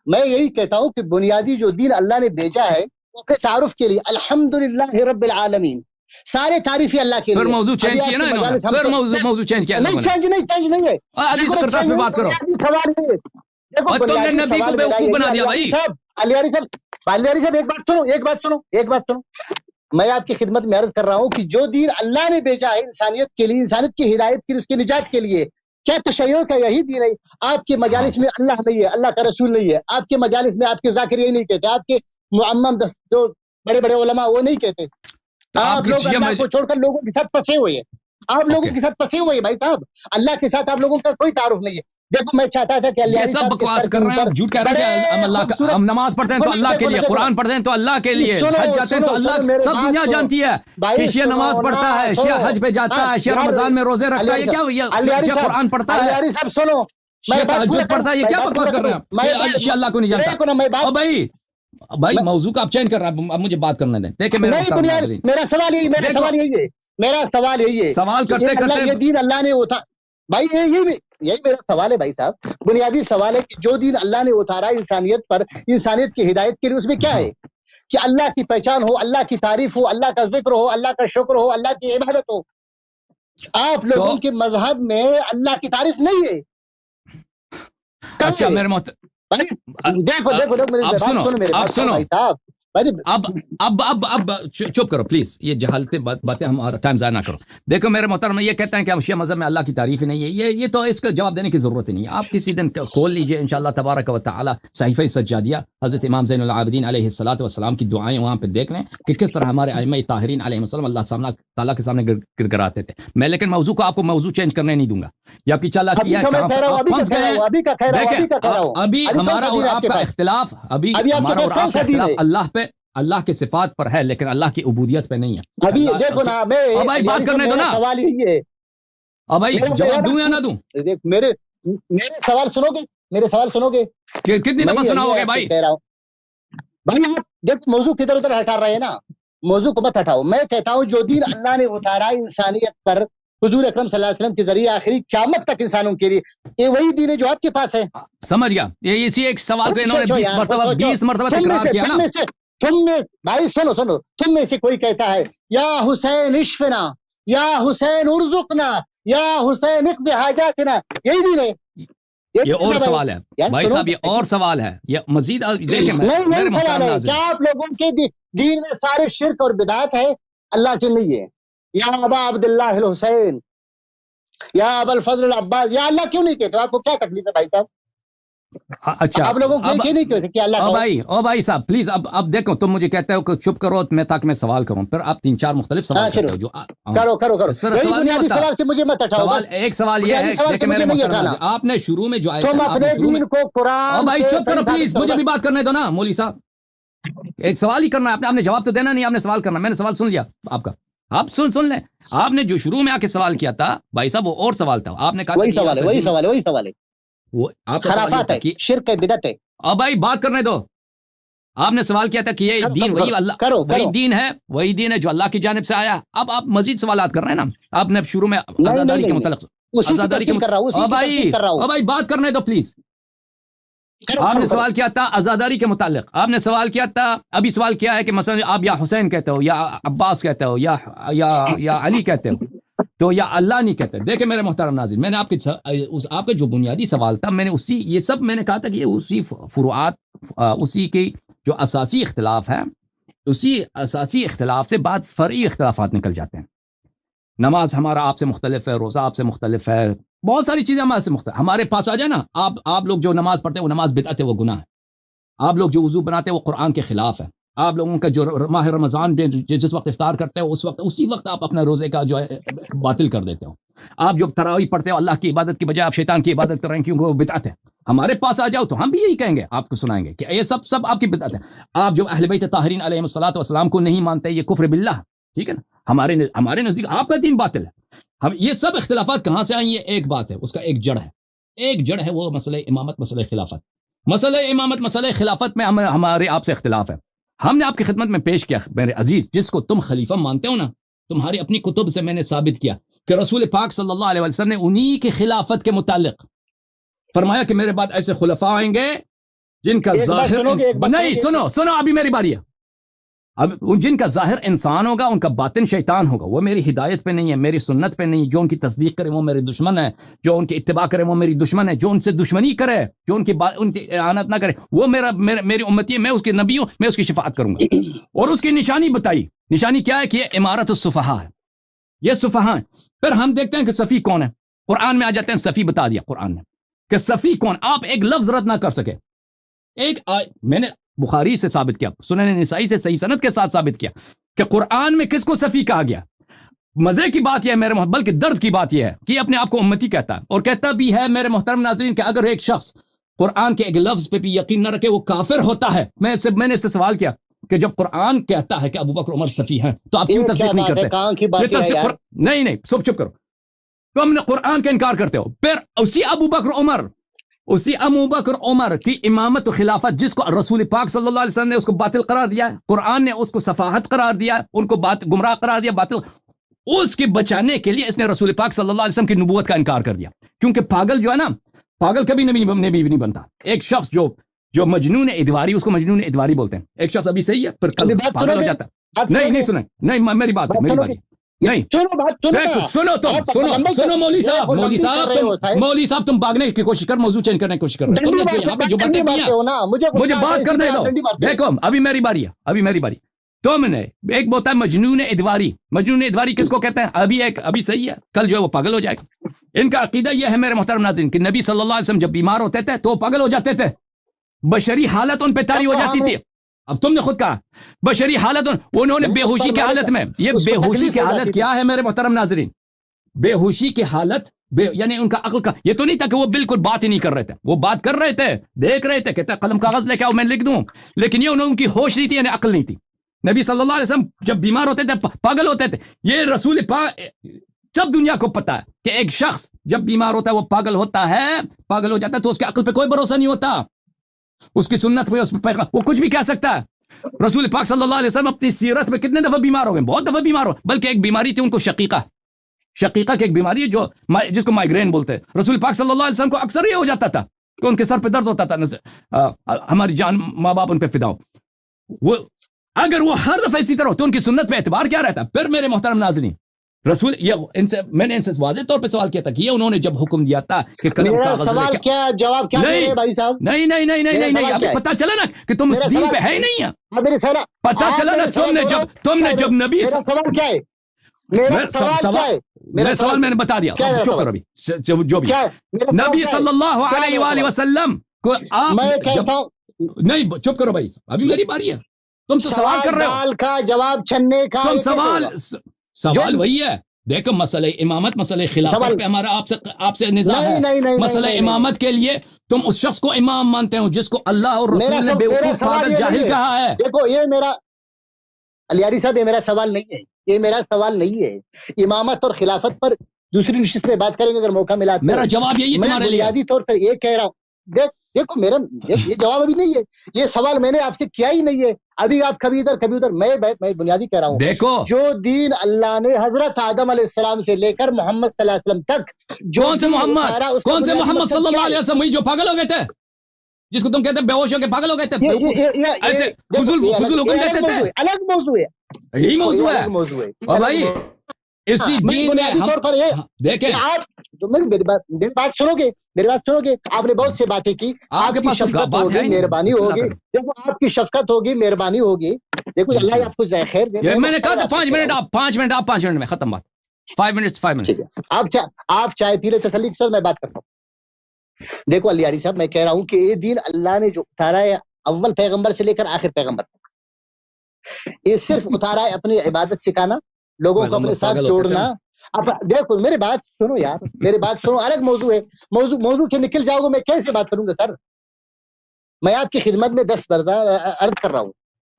میں یہی کہتا ہوں کہ بنیادی جو دین اللہ نے بھیجا ہے وہ اپنے تعارف کے لیے الحمدللہ رب العالمین، سارے تعریفی اللہ کے لیے. پھر موضوع چینج کیا نا انہوں نے، پھر موضوع چینج کیا نہیں، چینج نہیں ہے. علی سے کرتا بات کرو. سوال ہے، دیکھو اور تم نے نبی کو بیوقوف بنا دیا بھائی. علی صاحب ایک بات سنو. میں آپ کی خدمت میں عرض کر رہا ہوں کہ جو دین اللہ نے بھیجا ہے انسانیت کے لیے، انسانیت کی ہدایت کے لیے، اس کی نجات کے لیے، کیا تشیع کا یہی دین ہے؟ آپ کے مجالس میں اللہ نہیں ہے، اللہ کا رسول نہیں ہے. آپ کے مجالس میں آپ کے ذاکر یہی نہیں کہتے، آپ کے معمم جو بڑے بڑے علماء وہ نہیں کہتے. آپ لوگ اللہ کو چھوڑ کر لوگوں کے ساتھ پھنسے ہوئے ہیں. آپ لوگوں کے ساتھ پھنسے ہوئے بھائی صاحب. اللہ کے ساتھ آپ لوگوں کا کوئی تعارف نہیں ہے. دیکھو میں چاہتا تھا کہ یہ سب بکواس کر رہے ہیں، جھوٹ کہہ رہے ہیں کہ ہم اللہ کا، ہم نماز پڑھتے ہیں تو اللہ کے لیے، قرآن پڑھتے ہیں تو اللہ کے لیے، حج جاتے ہیں تو اللہ، سب دنیا جانتی ہے کہ شیعہ نماز پڑھتا ہے، شیعہ حج پہ جاتا ہے، شیعہ رمضان میں روزے رکھتا ہے. یہ کیا؟ شیعہ قرآن پڑھتا ہے، سب سنو، شیعہ تہجد پڑھتا ہے. یہ کیا بکواس کر رہے ہیں؟ شیعہ اللہ کو نہیں جانتا. اور بھائی موضوع کا آپ چینج کر رہا ہے، اب مجھے بات کرنے دیں. دیکھیں میرا سوال یہی ہے، سوال کرتے کرتے یہ دین اللہ نے ہوتا بھائی، یہی میرا سوال ہے بھائی صاحب. بنیادی سوال ہے کہ جو دین اللہ نے اتارا انسانیت پر، انسانیت کی ہدایت کے لیے، اس میں کیا ہے کہ اللہ کی پہچان ہو، اللہ کی تعریف ہو، اللہ کا ذکر ہو، اللہ کا شکر ہو، اللہ کی عبادت ہو. آپ لوگوں کے مذہب میں اللہ کی تعریف نہیں ہے. اچھا میرے دیکھو اب سنو اب چپ کرو پلیز. یہ جہالتیں باتیں ہمارا ٹائم ضائع نہ کرو. دیکھو میرے محترم، یہ کہتے ہیں کہ ہم شیعہ مذہب میں اللہ کی تعریف ہی نہیں ہے. یہ تو اس کا جواب دینے کی ضرورت ہی نہیں ہے. آپ کسی دن کھول لیجئے انشاءاللہ تبارک و تعالی صحیفہ سجادیہ، حضرت امام زین العابدین علیہ الصلوۃ والسلام کی دعائیں وہاں پہ دیکھ لیں کہ کس طرح ہمارے ائمہ طاہرین علیہ السلام اللہ تعالیٰ کے سامنے گر کراتے تھے. میں لیکن موضوع کو آپ کو موضوع چینج کرنے نہیں دوں گا. یہ آپ کی چالاکی ہے. ابھی ہمارا اور آپ کا اختلاف، ابھی ہمارا اور آپ کا اختلاف اللہ کے صفات پر ہے، لیکن اللہ کی عبودیت پہ نہیں ہے. ابھی دیکھو نا، بھائی بات کرنے دو نا. سوال یہی ہے بھائی جواب دوں یا نہ دوں؟ میرے سوال سنو گے کتنی دفعہ سناؤ گے بھائی؟ کہہ رہا ہوں بھائی، آپ دیکھ موضوع کدھر ادھر ہٹا رہے ہیں نا. موضوع کو مت ہٹاؤ. میں کہتا ہوں جو دین اللہ نے اتارا انسانیت پر حضور اکرم صلی اللہ علیہ وسلم کے ذریعے آخری قیامت تک انسانوں کے لیے، یہ وہی دین ہے جو آپ کے پاس ہے. سمجھ گیا. یہ اسی ایک سوال کو انہوں نے 20 مرتبہ تکرار کیا نا. تم میں بھائی سنو، تم میں سے کوئی کہتا ہے یا حسین اشفنا، یا حسین ارزقنا، یا حسین اقض حاجاتنا، یہی دین ہے. یہ اور سوال ہے بھائی صاحب، یہ اور سوال ہے. یہ مزید دیکھیں میرے محترم ناظرین، کیا آپ لوگوں کے دین میں سارے شرک اور بدعت ہے؟ اللہ سے نہیں ہے. یا ابا عبداللہ الحسین، یا ابا الفضل العباس، یا اللہ کیوں نہیں کہتے؟ آپ کو کیا تکلیف ہے بھائی صاحب؟ اچھا آپ لوگوں کو نہیں کہتے کہ اللہ بھائی صاحب پلیز. اب دیکھو، تم مجھے کہتے ہو کہ چپ کرو تاکہ میں سوال کروں، پھر آپ 3-4 مختلف سوال کرتے ہو جو کرو. اس طرح سوال سے مجھے مت ہٹاؤ. ایک سوال یہ ہے کہ میرے محترم آپ نے شروع میں جو آیا تم اپنے دین کو قرآن، بھائی چپ کرو پلیز، مجھے بھی بات کرنے دو نا مولوی صاحب. ایک سوال ہی کرنا ہے آپ نے جواب تو دینا نہیں. آپ نے سوال کرنا، میں نے سوال سن لیا آپ کا. آپ سن لیں. آپ نے جو شروع میں آ کے سوال کیا تھا بھائی صاحب، وہ اور سوال تھا. آپ نے کہا وہی سوال ہے وہ آپ کا خرافات ہے، شرک ہے، بدعت ہے. اب بھائی بات کرنے دو. آپ نے سوال کیا تھا کہ یہ دین وہی اللہ، وہی دین ہے جو اللہ کی جانب سے آیا. اب آپ مزید سوالات کر رہے ہیں نا. آپ نے شروع میں آزاداری کے متعلق بھائی بات کرنے دو پلیز. آپ نے سوال کیا تھا آزاداری کے متعلق. آپ نے سوال کیا تھا، ابھی سوال کیا ہے کہ مثلا آپ یا حسین کہتے ہو، یا عباس کہتے ہو، یا علی کہتے ہو، تو یا اللہ نہیں کہتے. دیکھیں میرے محترم ناظرین، میں نے آپ کا جو بنیادی سوال تھا، میں نے یہ سب میں نے کہا تھا کہ یہ اسی فروعات، اسی کی جو اساسی اختلاف ہے، اسی اساسی اختلاف سے بعد فرعی اختلافات نکل جاتے ہیں. نماز ہمارا آپ سے مختلف ہے، روزہ آپ سے مختلف ہے، بہت ساری چیزیں ہمارے سے مختلف. ہمارے پاس آ جائے نا، آپ لوگ جو نماز پڑھتے ہیں وہ نماز بدعت ہے، وہ گناہ ہے. آپ لوگ جو وضو بناتے ہیں وہ قرآن کے خلاف ہے. آپ لوگوں کا جو ماہ رمضان میں جس وقت افطار کرتے ہو اسی وقت آپ اپنا روزے کا جو ہے باطل کر دیتے ہو. آپ جو تراویح پڑھتے ہو اللہ کی عبادت کی بجائے آپ شیطان کی عبادت کر رہے ہیں کیونکہ وہ بدعت ہے. ہمارے پاس آ جاؤ تو ہم بھی یہی کہیں گے, آپ کو سنائیں گے کہ یہ سب آپ کی بدعت ہے. آپ جو اہل بیت طاہرین علیہم الصلوۃ والسلام کو نہیں مانتے, یہ کفر باللہ, ٹھیک ہے نا. ہمارے نزدیک آپ کا دین باطل ہے. ہم یہ سب اختلافات کہاں سے آئیں, یہ ایک بات ہے, اس کا ایک جڑ ہے وہ مسئلہ امامت, مسئلہ خلافت. مسئلہ امامت, مسئلہ خلافت میں ہمارے آپ سے اختلاف ہے. ہم نے آپ کی خدمت میں پیش کیا میرے عزیز, جس کو تم خلیفہ مانتے ہو نا, تمہاری اپنی کتب سے میں نے ثابت کیا کہ رسول پاک صلی اللہ علیہ وسلم نے انہی کی خلافت کے متعلق فرمایا کہ میرے بعد ایسے خلفاء آئیں گے جن کا ظاہر نہیں, سنو ابھی میری باری ہے. اب جن کا ظاہر انسان ہوگا, ان کا باطن شیطان ہوگا. وہ میری ہدایت پہ نہیں ہے, میری سنت پہ نہیں. جو ان کی تصدیق کرے وہ میرے دشمن ہے, جو ان کی اتباع کرے وہ میری دشمن ہے, جو ان سے دشمنی کرے, جو ان کی اعانت نہ کرے وہ میری امتی ہے. میں اس کے نبی ہوں, میں اس کی شفاعت کروں گا. اور اس کی نشانی بتائی. نشانی کیا ہے کہ یہ امارت الصفحاء ہے, یہ صفحاء ہیں. پھر ہم دیکھتے ہیں کہ صفی کون ہے. قرآن میں آ جاتے ہیں, صفی بتا دیا قرآن نے کہ صفی کون. آپ ایک لفظ رد نہ کر سکے. میں نے بخاری سے ثابت کیا, سنن نسائی سے صحیح سند کے ساتھ ثابت کیا کہ قرآن میں کس کو صفی کہا گیا. مزے کی بات یہ ہے میرے محترم, بلکہ درد کی بات یہ ہے کہ اپنے آپ کو امتی کہتا ہے, اور کہتا بھی ہے میرے محترم ناظرین کہ اگر ایک شخص قرآن کے ایک لفظ پہ بھی یقین نہ رکھے وہ کافر ہوتا ہے. میں نے اس سے سوال کیا کہ جب قرآن کہتا ہے کہ ابو بکر عمر صفی ہیں تو آپ کیوں تصدیق نہیں کرتے؟ نہیں سب چپ کرو. تم نے قرآن کا انکار کرتے ہو. پھر اسی ابو بکر عمر کی امامت و خلافت جس کو رسول پاک صلی اللہ علیہ وسلم نے اس کو باطل قرار دیا, قرآن نے اس کو صفاحت قرار دیا, ان کو گمراہ قرار دیا, باطل, اس کے بچانے کے لیے اس نے رسول پاک صلی اللہ علیہ وسلم کی نبوت کا انکار کر دیا. کیونکہ پاگل جو ہے نا, پاگل کبھی نبی نہیں بنتا. ایک شخص جو مجنون ادواری, اس کو مجنون ادواری بولتے ہیں. ایک شخص ابھی صحیح ہے پھر کل پاگل ہو جاتا ہے. نہیں سنیں, نہیں میری بات نہیں سنو مولوی صاحب تم بھاگنے کی کوشش کر, موضوع چینج کرنے کی کوشش کر رہے. تم نے جو یہاں پہ جو باتیں کی ہیں مجھے بات کرنے دو. دیکھو ابھی میری باری. تم نے ایک بولتا ہے مجنون ادواری کس کو کہتے ہیں؟ ابھی صحیح ہے, کل جو ہے وہ پاگل ہو جائے گا. ان کا عقیدہ یہ ہے میرے محترم ناظرین کہ نبی صلی اللہ علیہ وسلم جب بیمار ہوتے تھے تو وہ پاگل ہو جاتے تھے, بشری حالت ان پہ طاری ہو جاتی تھی. اب تم نے خود کہا بشری حالت, انہوں نے بے ہوشی کی حالت میں, یہ بے ہوشی کی حالت کیا ہے میرے محترم ناظرین؟ بے ہوشی کی حالت یعنی ان کا عقل کا یہ تو نہیں تھا کہ وہ بالکل بات ہی نہیں کر رہے تھے, وہ بات کر رہے تھے, دیکھ رہے تھے, کہتے قلم کاغذ لے کے آؤ میں لکھ دوں, لیکن یہ ان کی ہوش نہیں تھی, یعنی عقل نہیں تھی. نبی صلی اللہ علیہ وسلم جب بیمار ہوتے تھے پاگل ہوتے تھے. یہ رسول پاک سب دنیا کو پتا ہے کہ ایک شخص جب بیمار ہوتا ہے وہ پاگل ہوتا ہے, پاگل ہو جاتا ہے تو اس کے عقل پہ کوئی بھروسہ نہیں ہوتا, اس کی سنت پہ, اس پہ وہ کچھ بھی کہہ سکتا ہے. رسول پاک صلی اللہ علیہ وسلم اپنی سیرت میں کتنے دفعہ بیمار ہو گئے؟ بہت دفعہ بیمار ہو, بلکہ ایک بیماری تھی ان کو شقیقہ کی ایک بیماری ہے جس کو مائگرین بولتے ہیں. رسول پاک صلی اللہ علیہ وسلم کو اکثر یہ ہو جاتا تھا کہ ان کے سر پہ درد ہوتا تھا. ہماری جان ماں باپ ان پہ فدا ہو, اگر وہ ہر دفعہ اسی طرح تو ان کی سنت پہ اعتبار کیا رہتا؟ پھر میرے محترم ناظرین میں نے ان سے واضح طور پہ سوال کیا تھا کہ یہ انہوں نے جب حکم دیا تھا کہ قلم کاغذ سوال کیا جواب کیا دے رہے ہیں بھائی صاحب؟ نہیں اب پتہ چلا نا کہ تم اس دین پہ ہے ہی نہیں ہے. پتہ چلا نا تم نے جب نبی سوال کیا ہے؟ میرا سوال میں نے بتا دیا. چپ کرو ابھی, جو بھی نبی صلی اللہ علیہ وآلہ وسلم کو آپ نہیں چپ کرو بھائی, ابھی میری باری ہے. تم تو سوال کر رہے ہو کا جواب چھننے کا, تم سوال وہی ہے. دیکھو مسئلہ امامت, مسئلہ خلافت پہ ہمارا آپ سے نزاع ہے. مسئلہ امامت کے لیے تم اس شخص کو امام مانتے ہو جس کو اللہ اور رسول نے بیوقوف پاگل جاہل کہا ہے. دیکھو یہ میرا علیاری صاحب, یہ میرا سوال نہیں ہے, یہ میرا سوال نہیں ہے. امامت اور خلافت پر دوسری نشست میں بات کریں گے اگر موقع ملا. میرا جواب یہی میں بنیادی طور پر یہ کہہ رہا ہوں, دیکھو میرا یہ جواب ابھی نہیں ہے, یہ سوال میں نے آپ سے کیا ہی نہیں ہے. ابھی آپ کبھی ادھر میں بنیادی کہہ رہا ہوں. دیکھو جو دین اللہ نے حضرت آدم علیہ السلام سے لے کر محمد صلی اللہ علیہ وسلم تک, کون سے محمد صلی اللہ علیہ وسلم, وہی جو پاگل ہو گئے تھے, جس کو تم کہتے ہیں بے ہوش ہو کے پاگل ہو گئے تھے, ایسے فضول حکم دیتے تھے. الگ موضوع ہے, یہی موضوع ہے. اور بھائی اسی دین میں دیکھیں, میری بات سنو گے, آپ نے بہت سے باتیں کی, آپ کی شفقت ہوگی, مہربانی ہوگی. دیکھو آپ کی شفقت ہوگی, مہربانی ہوگی. دیکھو اللہ آپ کو خیر دے. میں نے کہا تھا 5 منٹ میں ختم بات. 5 منٹ. آپ چائے پی لے تسلی کے ساتھ, میں بات کرتا ہوں. دیکھو علیاری صاحب, میں کہہ رہا ہوں کہ یہ دین اللہ نے جو اتارا ہے اول پیغمبر سے لے کر آخر پیغمبر تک, یہ صرف اتارا ہے اپنی عبادت سکھانا، لوگوں کو اپنے ساتھ جوڑنا. اب دیکھو میری بات سنو یار، میری بات سنو، الگ موضوع ہے، موضوع سے نکل جاؤ گے میں کیسے بات کروں گا سر؟ میں آپ کی خدمت میں 10 درجہ عرض کر رہا ہوں.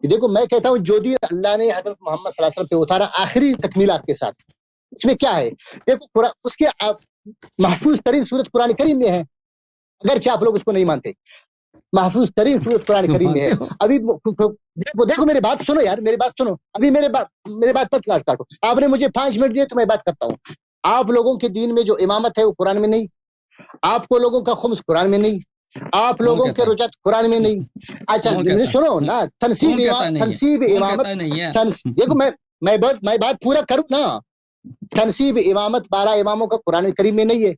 دیکھو میں کہتا ہوں جو دین اللہ نے حضرت محمد صلی اللہ علیہ وسلم پہ اتارا آخری تکمیلات کے ساتھ، اس میں کیا ہے؟ دیکھو اس کے محفوظ ترین صورت قرآن کریم میں ہے، اگرچہ آپ لوگ اس کو نہیں مانتے. محفوظ ترین صورت قرآن کریم میں ہے. ابھی دیکھو میری بات سنو یار، میری بات سنو، ابھی میرے بات مت کاٹو. آپ نے مجھے 5 منٹ دیے تو میں بات کرتا ہوں. آپ لوگوں کے دین میں جو امامت ہے وہ قرآن میں نہیں، آپ کو لوگوں کا خمس قرآن میں نہیں، آپ لوگوں کے رجعت قرآن میں نہیں. اچھا سنو نا، تنصیب امامت، دیکھو میں بات پورا کروں نا. تنصیب امامت 12 اماموں کا قرآن کریم میں نہیں ہے،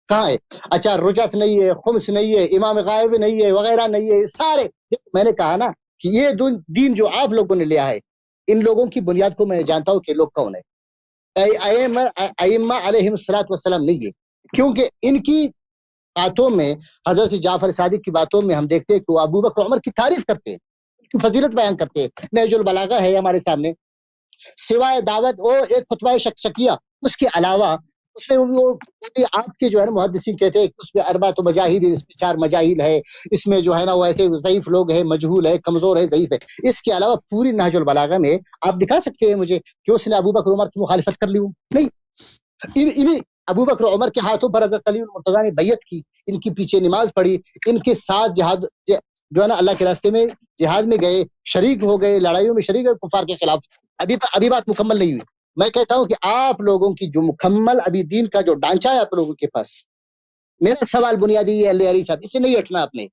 کہاں ہے؟ اچھا رجعت نہیں ہے، خمس نہیں ہے، امام غائب نہیں ہے، وغیرہ نہیں ہے. سارے میں نے کہا نا کہ یہ دین جو آپ لوگوں نے لیا ہے، ان لوگوں کی بنیاد کو میں جانتا ہوں کہ لوگ کون ہے. ائمہ علیہم الصلوۃ والسلام نہیں ہے، کیونکہ ان کی باتوں میں، حضرت جعفر صادق کی باتوں میں ہم دیکھتے ہیں کہ وہ ابو بکر عمر کی تعریف کرتے ہیں، ان کی فضیلت بیان کرتے ہیں. نہج البلاغہ ہے ہمارے سامنے، سوائے دعوت اور ایک خطبہ شکیہ، اس کے علاوہ اس میں وہ آپ کے جو ہے نا محدثین کہتے ہیں کہ اس میں 4 مجاہیل، اس میں 4 مجاہیل ہے، اس میں جو ہے نا وہ ایسے ضعیف لوگ ہیں، مجہول ہے، کمزور ہے، ضعیف ہے. اس کے علاوہ پوری نہج البلاغہ میں آپ دکھا سکتے ہیں مجھے کہ اس نے ابو بکر عمر کی مخالفت کر لی ہوں؟ نہیں. انہیں ابو بکر عمر کے ہاتھوں پر حضرت علی المرتضیٰ نے بیعت کی، ان کے پیچھے نماز پڑھی، ان کے ساتھ جہاد جو ہے نا اللہ کے راستے میں جہاد میں گئے، شریک ہو گئے، لڑائیوں میں شریک ہوئے کفار کے خلاف. ابھی بات مکمل نہیں ہوئی. میں کہتا ہوں کہ آپ لوگوں کی جو مکمل ابھی دین کا جو ڈھانچہ ہے آپ لوگوں کے پاس، میرا سوال بنیادی یہ ہے علی صاحب، اسے نہیں ہٹنا آپ نے.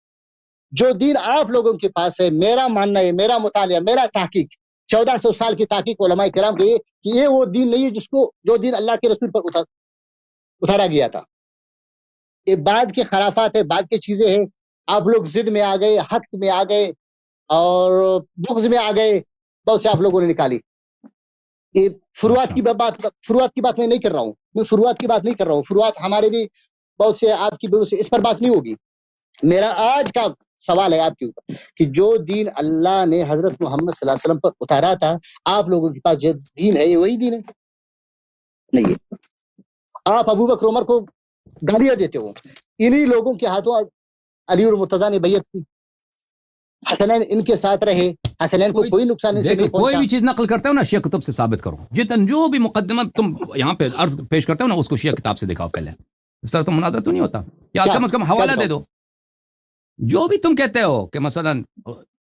جو دین آپ لوگوں کے پاس ہے، میرا ماننا ہے، میرا مطالعہ، میرا تحقیق، 1400 سال کی تحقیق علماء کرام کی کہ یہ وہ دین نہیں ہے جو دین اللہ کے رسول پر اتارا گیا تھا. یہ بعد کے خرافات ہے، بعد کی چیزیں ہیں. آپ لوگ ضد میں آ گئے، حق میں آ گئے اور بغض میں آ گئے، بہت سے آپ لوگوں نے نکالی. یہ فروعات کی بات میں نہیں کر رہا ہوں، میں فروعات کی بات نہیں کر رہا ہوں. فروعات ہمارے بھی بہت سے آپ کی سے اس پر بات نہیں ہوگی. میرا آج کا سوال ہے آپ کے اوپر کہ جو دین اللہ نے حضرت محمد صلی اللہ علیہ وسلم پر اتارا تھا، آپ لوگوں کے پاس جو دین ہے یہ وہی دین ہے؟ نہیں ہے. آپ ابو بکر عمر کو گالیاں دیتے ہو، انہی لوگوں کے ہاتھوں علی المرتضیٰ نے بیعت کی، حسنین ان کے ساتھ رہے، حسنین کو کوئی نقصان سے نہیں پہنچا. کوئی بھی چیز نقل کرتے ہو نا شیعہ کتب سے ثابت کرو. جو بھی مقدمہ تم یہاں پہ عرض پیش کرتے ہو نا اس کو شیعہ کتاب سے دکھاؤ پہلے. اس طرح تو مناظرہ تو نہیں ہوتا. یا کم از کم حوالہ دے دو. جو بھی تم کہتے ہو کہ مثلا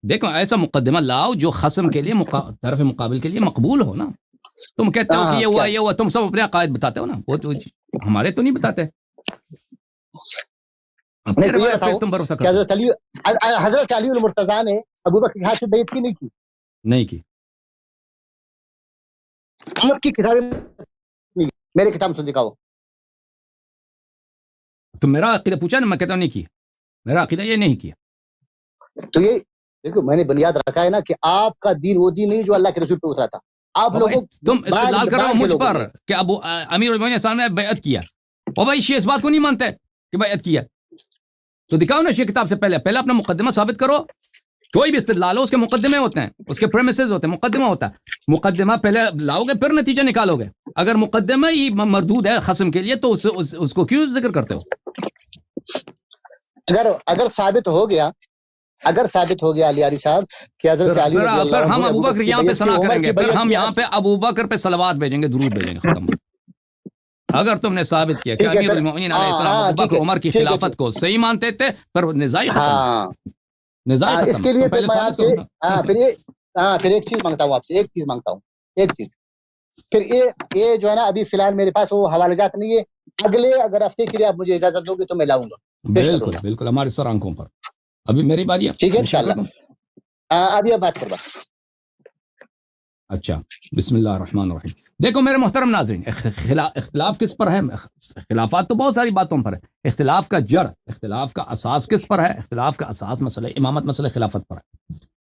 دیکھو ایسا مقدمہ لاؤ جو خصم کے لیے طرف مقابل کے لیے مقبول ہو نا. تم کہتے ہو کہ یہ ہوا تم سب اپنے عقائد بتاتے ہو نا، وہ تو ہمارے تو نہیں بتاتے. حضرت علی المرتضیٰ نے ابو بکر کے ہاتھ سے بیعت کی نہیں کی. آپ کی کتابیں نہیں، میرے کتاب سے دکھاؤ. تم میرا عقیدہ پوچھا نا، میں کہتا ہوں نہیں کیا. میرا عقیدہ یہ نہیں کیا. تو یہ دیکھو میں نے بنیاد رکھا ہے نا کہ آپ کا دین وہ دین نہیں جو اللہ کے رسول پہ اترا تھا. آپ لوگوں تم استدلال کر رہے ہو مجھ پر کہ ابو امیر المومنین صاحب نے بیعت کیا، اور بھائی شیعہ اس بات کو نہیں مانتے کہ بیعت کیا. تو دکھاؤ نا شیعہ کتاب سے پہلے اپنا مقدمہ ثابت کرو. کوئی بھی استدلال ہو اس کے مقدمے ہوتے ہیں، اس کے پریمیسز ہوتے ہیں، مقدمہ ہوتا ہے. مقدمہ پہلے لاؤ گے پھر نتیجہ نکالو گے. اگر مقدمہ ہی مردود ہے خصم کے لیے تو اس کو کیوں ذکر کرتے ہو؟ اگر ثابت ہو گیا علی صاحب کہ حضرت علی رضی اللہ عنہ، ہم ابو بکر یہاں پہ ثنا کریں گے، پھر ہم یہاں پہ ابو بکر پہ صلوات بھیجیں گے، درود بھیجیں گے. ختم. اگر تم نے ثابت کیا کہ امیر المومنین علیہ السلام ابو بکر عمر کی خلافت کو صحیح مانتے تھے، پر نزاعی ختم. اس کے لیے پھر ایک چیز مانگتا ہوں آپ سے، ایک چیز. پھر یہ جو ہے نا ابھی فی الحال میرے پاس وہ حوالہ جات نہیں ہے. اگر ہفتے کے لیے آپ مجھے اجازت دو گے تو میں لاؤں گا. بالکل ہمارے سر آنکھوں پر. ابھی میری باری ہے. ٹھیک ہے انشاءاللہ. ابھی آپ بات کروا. اچھا بسم اللہ الرحمن الرحیم. دیکھو میرے محترم ناظرین، اختلاف کس پر ہے؟ خلافات تو بہت ساری باتوں پر ہے. اختلاف کا جڑ، اختلاف کا اساس کس پر ہے؟ اختلاف کا اساس مسئلہ امامت، مسئلہ خلافت پر ہے.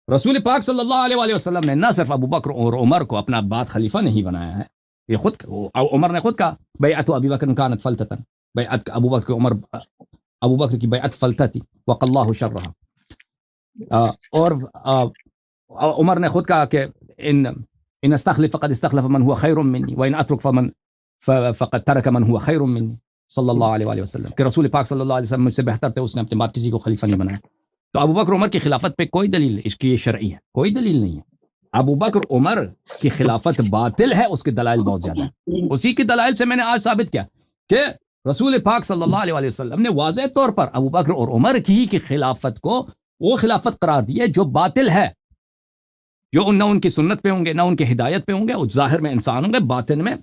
رسول پاک صلی اللہ علیہ وسلم نے نہ صرف ابو بکر اور عمر کو اپنا بعد خلیفہ نہیں بنایا ہے، یہ خود عمر نے خود کہا بیعت ابی بکر کانت فلتۃ، بیعت ابو بکر کی بیعت فلتہ تھی، وقی اللہ شرها. اور عمر نے خود کہا کہ ان استخلف فقد استخلف من هو خیر منی وان اترک فقد ترک من هو خیر منی صلی اللہ علیہ وآلہ وسلم، کہ رسول پاک صلی اللہ علیہ وسلم مجھ سے بہتر تھے، اس نے اپنے بعد کسی کو خلیفہ نہیں بنایا. تو ابو بکر عمر کی خلافت پہ کوئی دلیل اس کی یہ شرعی ہے، کوئی دلیل نہیں ہے. ابو بکر عمر کی خلافت باطل ہے، اس کے دلائل بہت زیادہ ہیں. اسی کے دلائل سے میں نے آج ثابت کیا کہ رسول پاک صلی اللہ علیہ وسلم نے واضح طور پر ابو بکر اور عمر کی خلافت کو وہ خلافت قرار دی ہے جو باطل ہے، جو نہ ان کی سنت پہ ہوں گے، نہ ان کی ہدایت پہ ہوں گے. ظاہر میں انسان ہوں گے، باطن میں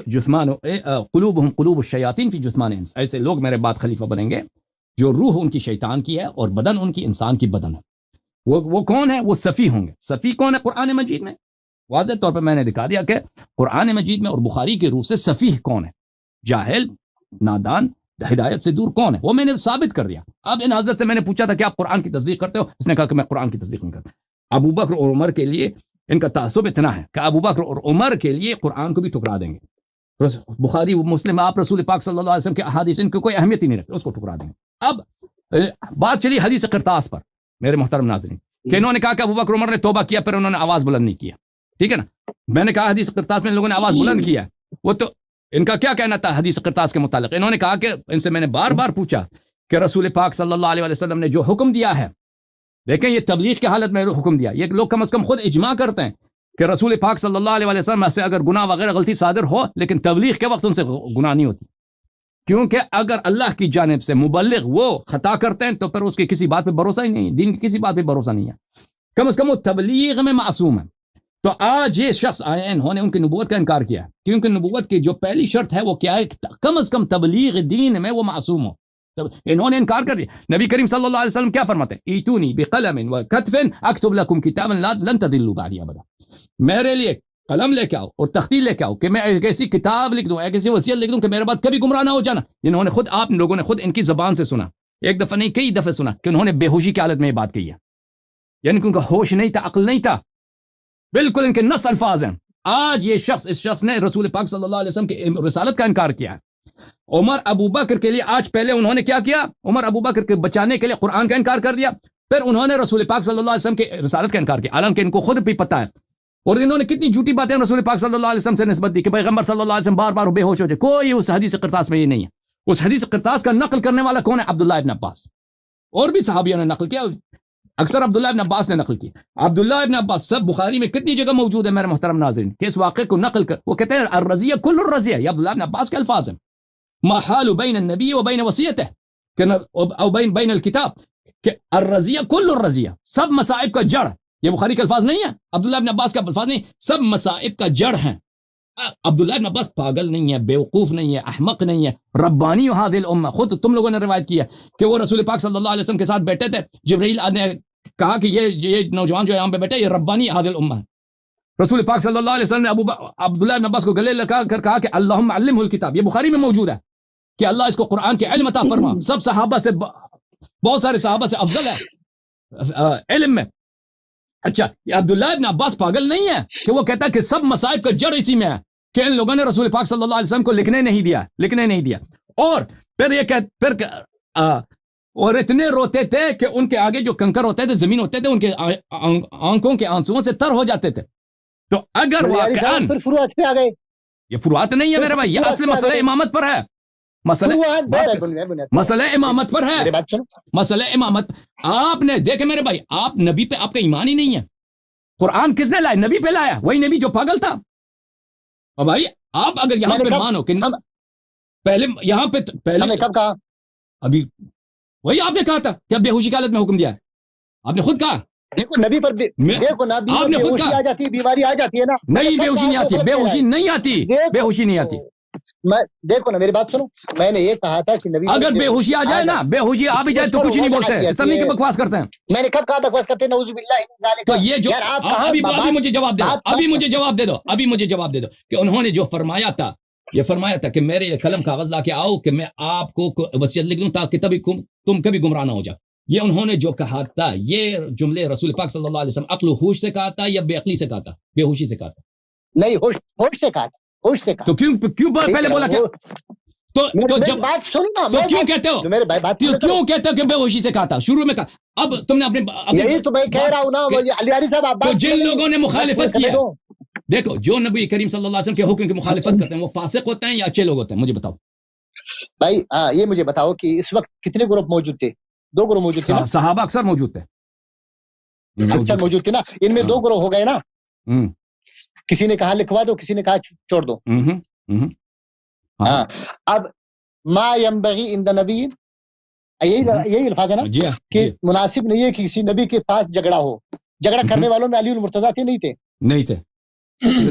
جثمان قلوبہم قلوب الشیاطین فی جثمان انس. ایسے لوگ میرے بعد خلیفہ بنیں گے جو روح ان کی شیطان کی ہے اور بدن ان کی انسان کی بدن ہے. وہ کون ہے؟ وہ صفی ہوں گے. صفی کون ہے قرآن مجید میں؟ واضح طور پہ میں نے دکھا دیا کہ قرآن مجید میں اور بخاری کی روح سے صفی کون ہے، جاہل، نادان، ہدایت سے دور کون ہے، وہ میں نے ثابت کر دیا. اب ان حضرت سے میں نے پوچھا تھا کہ آپ قرآن کی تصدیق کرتے ہو؟ اس نے کہا کہ میں قرآن کی تصدیق نہیں کرتا. ابو بکر اور عمر کے لیے ان کا تعصب اتنا ہے کہ ابو بکر اور عمر کے لیے قرآن کو بھی ٹھکرا دیں گے. بخاری مسلم آپ رسول پاک صلی اللہ علیہ وسلم کے احادیث ان کو کوئی اہمیت ہی نہیں رکھتے، اس کو ٹھکرا دیں گے. اب بات چلی حدیث قرطاس پر میرے محترم ناظرین، کہ انہوں نے کہا کہ ابو بکر عمر نے توبہ کیا پھر انہوں نے آواز بلند نہیں کیا. ٹھیک ہے نا، میں نے کہا حدیث قرطاس میں لوگوں نے آواز بلند کیا. وہ تو ان کا کیا کہنا تھا حدیث قرطاس کے متعلق؟ انہوں نے کہا کہ ان سے میں نے بار بار پوچھا کہ رسول پاک صلی اللہ علیہ وسلم نے جو حکم دیا ہے، دیکھیں یہ تبلیغ کی حالت میں حکم دیا، یہ لوگ کم از کم خود اجماع کرتے ہیں کہ رسول پاک صلی اللہ علیہ وسلم سے اگر گناہ وغیرہ غلطی صادر ہو، لیکن تبلیغ کے وقت ان سے گناہ نہیں ہوتی، کیونکہ اگر اللہ کی جانب سے مبلغ وہ خطا کرتے ہیں تو پھر اس کی کسی بات پہ بھروسہ ہی نہیں ہے، دین کی کسی بات پہ بھروسہ نہیں ہے، کم از کم وہ تبلیغ میں معصوم ہے. تو آج یہ شخص آئے ہیں، انہوں نے ان کی نبوت کا انکار کیا ہے، کیونکہ نبوت کی جو پہلی شرط ہے وہ کیا ہے؟ کم از کم تبلیغ دین میں وہ معصوم ہو. انہوں نے انکار کر دیا. نبی کریم صلی اللہ علیہ وسلم کیا فرماتے ہیں؟ ایتونی بقلم وکتف اکتب لکم کتابا لن تضلوا بعدی ابدا. میرے لیے قلم لے کے آؤ اور تختی لے کے آؤ کہ میں ایک ایسی کتاب لکھ دوں، ایک ایسی وصیت لکھ دوں کہ میرے بعد کبھی گمراہ نہ ہو جانا. انہوں نے خود، آپ لوگوں نے خود ان کی زبان سے سنا، ایک دفعہ نہیں کئی دفعہ سنا کہ انہوں نے بے ہوشی کی حالت میں یہ بات کہی ہے، یعنی کہ ان کا ہوش نہیں تھا، عقل نہیں تھا، بالکل ان کے نص الفاظ ہیں. آج یہ شخص، اس شخص نے رسول پاک صلی اللہ علیہ وسلم کی رسالت کا انکار کیا ہے. عمر ابو بکر کے لیے آج پہلے انہوں نے کیا کیا؟ عمر ابو بکر کے بچانے کے لیے قرآن کا انکار کر دیا، پھر انہوں نے رسول پاک صلی اللہ علیہ وسلم کی رسالت کا انکار کیا، حالانکہ ان کو خود بھی پتہ ہے. اور انہوں نے کتنی جھوٹی باتیں رسول پاک صلی اللہ علیہ وسلم سے نسبت دی کہ پیغمبر صلی اللہ علیہ وسلم بار بار بے ہوش ہو جائے. کوئی اس حدیث قرطاس میں یہ نہیں ہے. اس حدیث قرطاس کا نقل کرنے والا کون ہے؟ عبداللہ ابن عباس. اور بھی صحابیوں نے نقل کیا، اکثر عبداللہ ابن عباس نے نقل کی. عبداللہ ابن عباس سب بخاری میں کتنی جگہ موجود ہے میرے محترم ناظرین کہ اس واقعے کو نقل کر وہ کہتے ہیں الرزیہ کل الرزیہ. یہ عبداللہ ابن عباس کے الفاظ ہیں. ما حال بین النبی و بین وصیتہ او بین الکتاب، کہ الرزیہ کل الرزیہ، سب مصائب کا جڑ. یہ بخاری کے الفاظ نہیں ہے، عبداللہ ابن عباس کا الفاظ نہیں، سب مصائب کا جڑ ہیں. عبداللہ ابن عباس پاگل نہیں ہے، بیوقوف نہیں ہے، احمق نہیں ہے، ربانی هذه الامه. خود تم لوگوں نے روایت کی ہے کہ وہ رسول پاک صلی اللہ علیہ وسلم کے ساتھ بیٹھے تھے، جبرائیل نے کہا کہ یہ نوجوان جو یہاں پہ بیٹھے یہ ربانی هذه الامه ہے. رسول پاک صلی اللہ علیہ وسلم نے عبداللہ ابن عباس کو گلے لگا کر کہا کہ اللہم علمہ الکتاب. یہ بخاری میں موجود ہے کہ اللہ اس کو قرآن کے علم عطا فرما. سب صحابہ سے، بہت سارے صحابہ سے افضل ہے علم میں. اچھا، یہ عبداللہ ابن عباس پاگل نہیں ہے کہ وہ کہتا ہے کہ سب مصائب کا جڑ اسی میں ہے کہ ان لوگوں نے رسول پاک صلی اللہ علیہ وسلم کو لکھنے نہیں دیا. اور پھر یہ اور اتنے روتے تھے کہ ان کے آگے جو کنکر ہوتے تھے، زمین ہوتے تھے، ان کے آنکھوں کے آنسوؤں سے تر ہو جاتے تھے. تو اگر واقعاً پھر فروعات پہ آ گئے، یہ فروعات نہیں ہے میرے بھائی، یہ اصل مسئلہ امامت پر ہے. مسئلہ امامت پر ہے، مسئلہ امامت. آپ نے دیکھے میرے بھائی، آپ نبی پہ آپ کا ایمان ہی نہیں ہے. قرآن کس نے لایا؟ نبی پہ لایا، وہی نبی جو پاگل تھا. اور بھائی آپ اگر یہاں پہ مانو کہ پہلے یہاں پہ پہلے کب کہا؟ ابھی وہی آپ نے کہا تھا کہ اب بے ہوشی کی حالت میں حکم دیا ہے. آپ نے خود کہا. دیکھو نبی پر دیکھو نبی آپ نے خود کہا آ جاتی ہے، بیماری آ جاتی ہے نا. نہیں، بے ہوشی نہیں آتی، بے ہوشی نہیں آتی، بے ہوشی نہیں آتی. میں دیکھو نا میری بات سنو، میں نے یہ کہا تھا کہ نبی اگر بے ہوشی آ جائے نا، بے ہوشی آ بھی جائے تو کچھ نہیں بولتے، اس نہیں کہ بکواس کرتے ہیں. میں نے کب کہا بکواس کرتے ہیں؟ نعوذ باللہ من ذالک. تو یہ جو ابھی مجھے جواب دے دو، ابھی مجھے جواب دے دو کہ انہوں نے جو فرمایا تھا، یہ فرمایا تھا کہ میرے قلم کاغذ لا کے آؤ کہ میں آپ کو وصیت لکھ دوں تاکہ تم کبھی گمراہ نہ ہو جاؤ. یہ انہوں نے جو کہا تھا، یہ جملے رسول پاک صلی اللہ علیہ وسلم عقل و ہوش سے کہا تھا یا بے عقلی سے کہا تھا؟ بے ہوشی سے کہا تھا. نہیں، ہوش سے کہا تھا. ہوش سے کہا. تو کیوں پہلے بولا کیا؟ تو جب بات سنو نا، تو کیوں کہتے ہو، کیوں کہتے ہو کہ بے ہوشی سے کہا تھا؟ شروع میں کہا اب تم نے اپنے یہی تو میں کہہ رہا ہوں نا علیاری صاحب آپ تو جن لوگوں نے مخالفت کیا دیکھو جو نبی کریم صلی اللہ علیہ وسلم کے حکم کی مخالفت کرتے ہیں وہ فاسق ہوتے ہیں یا اچھے لوگ ہوتے ہیں مجھے بتاؤ بھائی یہ مجھے بتاؤ کہ اس وقت کتنے گروپ موجود تھے 2 گروپ موجود تھے صحابہ اکثر موجود تھے اکثر موجود تھے نا ان میں 2 گروپ ہو گئے نا کسی نے کہا لکھوا دو کسی نے کہا چھوڑ دو اب ما ينبغي عند نبی یہی الفاظ ہے نا کہ مناسب نہیں ہے کہ کسی نبی کے پاس جھگڑا ہو جھگڑا کرنے والوں میں علی المرتضیٰ تھے نہیں تھے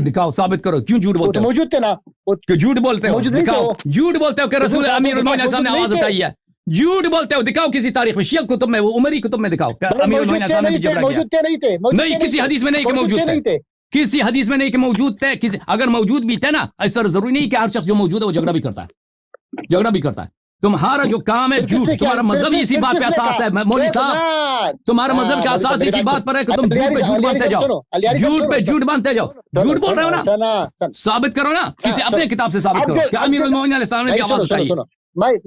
دکھاؤ ثابت کرو کیوں جھوٹ بولتے ہو موجود تھے نا کہ جھوٹ بولتے ہو دکھاؤ جھوٹ بولتے ہو کہ رسول امیر المومنین صاحب نے آواز اٹھائی ہے جھوٹ بولتے ہو دکھاؤ کسی تاریخ میں شیعہ کتب میں وہ عمری کتب میں دکھاؤ کہ امیر المومنین صاحب نے بھی جھگڑا کیا نہیں کسی حدیث میں نہیں کہ موجود تھے کسی حدیث میں نہیں کہ موجود تھے اگر موجود بھی تھے نا ایسا ضروری نہیں کہ ہر شخص جو موجود ہے وہ جھگڑا بھی کرتا ہے تمہارا جو کام ہے جھوٹ تمہارا مذہب اسی بات پہ اساس ہے مولوی صاحب تمہارا مذہب کا اساس اسی بات پر ہے کہ تم جھوٹ پہ جھوٹ باندھتے جاؤ جھوٹ پہ جھوٹ باندھتے جاؤ جھوٹ بول رہے ہو نا ثابت کرو نا کسی اپنے کتاب سے ثابت کرو کہ امیر المومنین علیہ السلام نے بھی آواز اٹھائی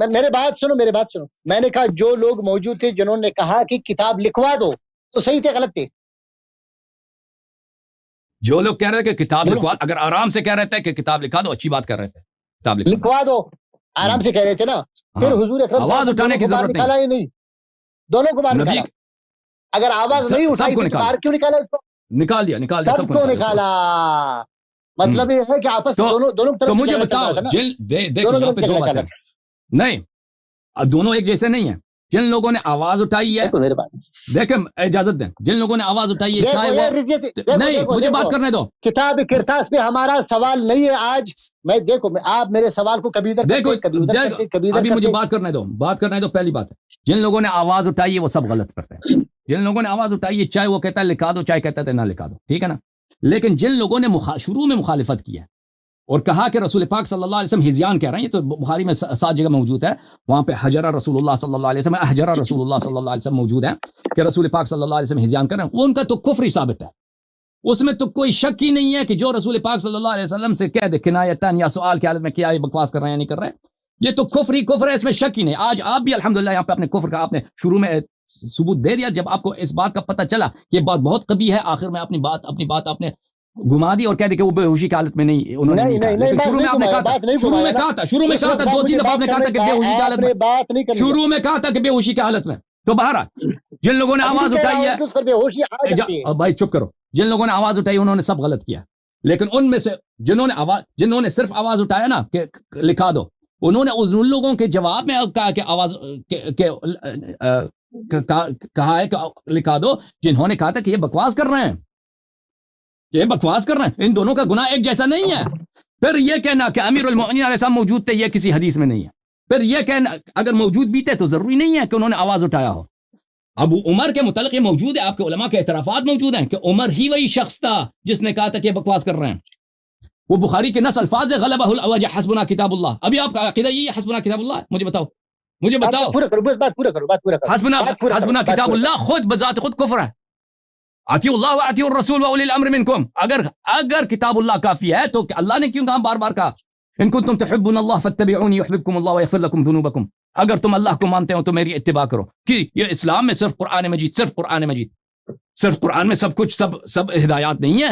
میرے بات سنو میں نے کہا جو لوگ موجود تھے جنہوں نے کہا کہ کتاب لکھوا دو تو صحیح تھے غلط تھے جو لوگ کہہ رہے کہ کتاب لکھوا اگر آرام سے کہہ رہے تھے کہ کتاب لکھا دو اچھی بات کر رہے تھے کتاب لکھوا دو آرام سے کہہ رہے تھے نا پھر حضور اکرم آواز اٹھانے کی ضرورت نہیں دونوں کو باہر نکالا اگر آواز نہیں اٹھائی تو باہر کیوں نکالا اس کو نکال دیا سب کو نکالا مطلب یہ ہے کہ آپس دونوں تو مجھے بتاؤ نہیں دونوں ایک جیسے نہیں ہیں جن لوگوں نے آواز اٹھائی ہے دیکھیں اجازت دیں جن لوگوں نے آواز اٹھائی ہے چاہے وہ نہیں مجھے بات کرنے دو کتاب کرتاس پہ ہمارا سوال نہیں ہے آج میں دیکھو آپ میرے سوال کو کبھی ابھی مجھے بات کرنے دو پہلی بات ہے جن لوگوں نے آواز اٹھائی ہے وہ سب غلط کرتے ہیں جن لوگوں نے آواز اٹھائی ہے چاہے وہ کہتا ہے لکھا دو چاہے کہتا ہے نہ لکھا دو ٹھیک ہے نا لیکن جن لوگوں نے شروع میں مخالفت کی ہے اور کہا کہ رسول پاک صلی اللہ علیہ وسلم ہزیان کہہ رہے ہیں یہ تو بخاری میں 7 جگہ موجود ہے وہاں پہ حجرہ رسول اللہ صلی اللہ علیہ وسلم احجرہ رسول اللہ صلی اللہ علیہ وسلم موجود ہے کہ رسول پاک صلی اللہ علیہ وسلم ہزیان کر رہے ہیں وہ ان کا تو کفر ہی ثابت ہے اس میں تو کوئی شک ہی نہیں ہے کہ جو رسول پاک صلی اللہ علیہ وسلم سے کہہ دے کنایتاً یا سوال کی حالت میں کیا یہ بکواس کر رہے ہیں یا نہیں کر رہے ہیں یہ تو کفر ہی کفر ہے اس میں شک ہی نہیں آج آپ بھی الحمدللہ یہاں پہ اپنے کفر کا آپ نے شروع میں ثبوت دے دیا جب آپ کو اس بات کا پتہ چلا کہ یہ بات بہت قبیح ہے آخر میں اپنی بات آپ نے گھما دی اور کہہ دی کہ وہ بے ہوشی کی حالت میں نہیں انہوں نے لیکن شروع میں آپ نے کہا تھا شروع میں کہا تھا 2-3 دفعہ آپ نے کہا تھا کہ بے ہوشی کی حالت میں شروع میں کہا تھا کہ بے ہوشی کی حالت میں تو بہرحال جن لوگوں نے آواز اٹھائی ہے بھائی چپ کرو جن لوگوں نے آواز اٹھائی انہوں نے سب غلط کیا لیکن ان میں سے جنہوں نے صرف آواز اٹھایا نا کہ لکھا دو انہوں نے ان لوگوں کے جواب میں کہا کہ آواز کہا ہے کہ لکھا دو جنہوں نے کہا تھا کہ یہ بکواس کر رہے ہیں ان دونوں کا گناہ ایک جیسا نہیں ہے پھر یہ کہنا کہ امیر المومنین علیہ السلام موجود تھے یہ کسی حدیث میں نہیں ہے پھر یہ کہنا اگر موجود بھی تھے تو ضروری نہیں ہے کہ انہوں نے آواز اٹھایا ہو ابو عمر کے متعلق یہ موجود ہے آپ کے علماء کے اعترافات موجود ہیں کہ عمر ہی وہی شخص تھا جس نے کہا تھا کہ یہ بکواس کر رہے ہیں وہ بخاری کے نص الفاظ غلبہ الوجہ حسبنا کتاب اللہ ابھی آپ کا عقیدہ یہی ہے حسبنا کتاب اللہ مجھے بتاؤ حسبنا کتاب اللہ خود بذات خود کفر ہے اطیعوا اللہ واطیعوا الرسول واولی الامر منکم اگر کتاب اللہ کافی ہے تو اللہ نے کیوں کہا بار بار کہا ان کنتم تحبون اللہ فاتبعونی یحببکم اللہ ویغفر لکم ذنوبکم اگر تم اللہ کو مانتے ہو تو میری اتباع کرو کہ یہ اسلام میں صرف قرآن میں سب کچھ سب ہدایات نہیں ہے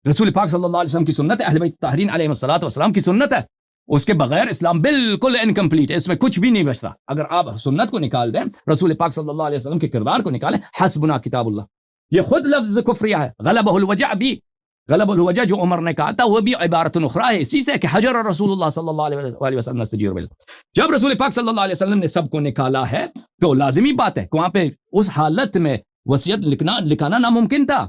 رسول پاک صلی اللہ علیہ وسلم کی سنت ہے اہل بیت الطاہرین علیہم الصلوۃ والسلام کی سنت ہے اس کے بغیر اسلام بالکل انکمپلیٹ ہے اس میں کچھ بھی نہیں بچتا اگر آپ سنت کو نکال دیں رسول پاک صلی اللہ علیہ وسلم کے کردار کو نکالیں حسبنا کتاب اللہ یہ خود لفظ کفریہ ہے غلبہ الوجع جو عمر نے کہا تھا وہ بھی عبارت اخرى ہے اسی سے کہ حجر رسول اللہ صلی اللہ علیہ وسلم نستجیر بالله جب رسول پاک صلی اللہ علیہ وسلم نے سب کو نکالا ہے تو لازمی بات ہے کہ وہاں پہ اس حالت میں وصیت لکھانا ناممکن تھا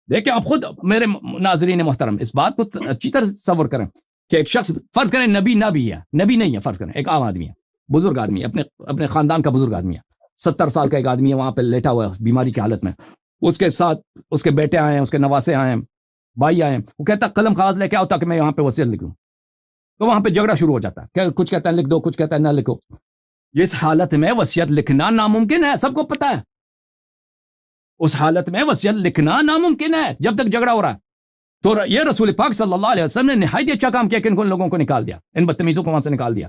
دیکھیں آپ خود میرے ناظرین محترم اس بات کو اچھی طرح تصور کریں کہ ایک شخص فرض کریں نبی نہیں ہے فرض کریں ایک عام آدمی ہے بزرگ آدمی ہے اپنے خاندان کا بزرگ آدمی ہے 70 سال کا ایک آدمی ہے وہاں پہ لیٹا ہوا ہے بیماری کی حالت میں اس کے ساتھ اس کے بیٹے آئے ہیں اس کے نواسے آئے ہیں بھائی آئے ہیں وہ کہتا ہے قلم کاغذ لے کے آؤ تاکہ میں یہاں پہ وصیت لکھ دوں تو وہاں پہ جھگڑا شروع ہو جاتا ہے کہ کچھ کہتا ہے لکھ دو کچھ کہتا ہے نہ لکھو اس حالت میں وصیت لکھنا ناممکن ہے سب کو پتہ ہے اس حالت میں وصیت لکھنا ناممکن ہے جب تک جھگڑا ہو رہا ہے تو یہ رسول پاک صلی اللہ علیہ وسلم نے نہایت اچھا کام کیا کہ ان لوگوں کو نکال دیا ان بدتمیزوں کو وہاں سے نکال دیا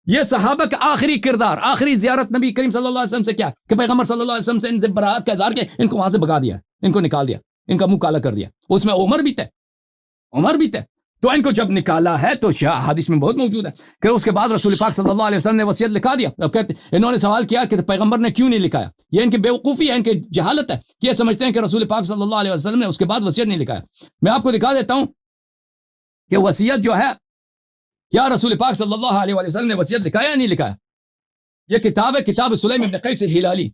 یہ صحابہ کا آخری کردار، آخری زیارت نبی کریم صلی اللہ علیہ وسلم سے کیا کہ پیغمبر صلی اللہ علیہ وسلم سے ان سے برات کا اظہار کیا، ان کو وہاں سے بھگا دیا، ان کو نکال دیا، ان کا منہ کالا کر دیا. اس میں عمر بھی تھے. تو ان کو جب نکالا ہے تو حدیث میں بہت موجود ہے کہ اس کے بعد رسول پاک صلی اللہ علیہ وسلم نے وصیت لکھا دیا. اب کہتے انہوں نے سوال کیا کہ پیغمبر نے کیوں نہیں لکھایا؟ یہ ان کی بیوقوفی ہے، ان کی جہالت ہے کہ یہ سمجھتے ہیں کہ رسول پاک صلی اللہ علیہ وسلم نے اس کے بعد وصیت نہیں لکھایا. میں آپ کو دکھا دیتا ہوں کہ وصیت جو ہے کیا رسول پاک صلی اللہ علیہ وسلم نے وصیت لکھایا یا نہیں لکھایا. یہ کتاب ہے، کتاب سلیم بن قیس الہلالی،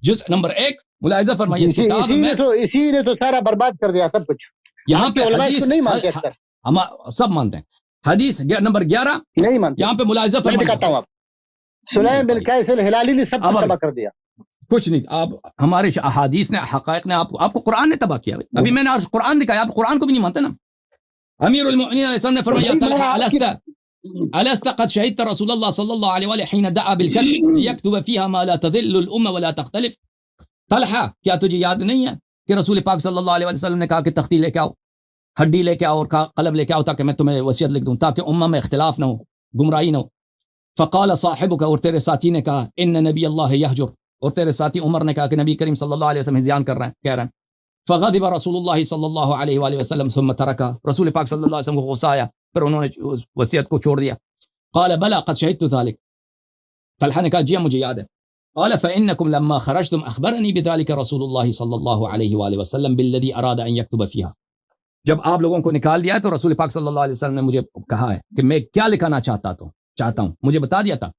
جزء نمبر 1. ملاحظہ فرمائیے اس کتاب میں اسی نے تو سارا برباد کر دیا سب کچھ. یہاں پہ علماء اس کو نہیں مانتے، اکثر ہم سب مانتے ہیں. حدیث نمبر 11 نہیں مانتے. یہاں پہ ملاحظہ میں فرمائیے. دکھاتا ہوں آپ، سلیم بن قیس الہلالی نے سب کچھ تباہ کر دیا. کچھ نہیں، آپ ہمارے احادیث نے، حقائق نے، آپ کو قرآن نے تباہ کیا. ابھی میں نے آج قرآن دکھایا، آپ قرآن کو بھی نہیں مانتے نا. امیر المؤمنین علیہ السلام نے فرمایا ألست قد شهدت رسول الله صلى الله عليه وسلم حين دعا بالكتف يكتب فيها ما لا تضل الأمة ولا تختلف. طلحہ کیا تجھے یاد نہیں ہے کہ رسول پاک صلی اللہ علیہ وسلم نے کہا کہ تختی لے کے آؤ، ہڈی لے کے آؤ اور قلم لے کے آؤ تاکہ میں تمہیں وصیت لکھ دوں، تاکہ امہ میں اختلاف نہ ہو، گمراہی نہ ہو. فقال صاحبك، اور تیرے ساتھی نے کہا ان نبی اللہ یحجر، اور تیرے ساتھی عمر نے کہا کہ نبی کریم صلی اللہ علیہ وسلم ہذیان کر رہے ہیں، کہہ رہے ہیں. فغضب رسول اللہ صلی اللہ علیہ وآلہ وسلم ثم ترکہ، رسول پاک صلی اللہ علیہ وسلم کو غصہ آیا، پھر انہوں نے وصیت کو چھوڑ دیا. قال بلا قد شهدت ذلك، طلحہ نے کہا جی مجھے یاد ہے. قال فإنكم لما خرجتم أخبرني بذلك رسول الله صلى الله عليه وآله وسلم بالذي أراد أن يكتب فيها. جب آپ لوگوں کو نکال دیا ہے تو رسول پاک صلی اللہ علیہ وسلم نے مجھے کہا ہے کہ میں کیا لکھانا چاہتا ہوں، مجھے بتا دیا تھا.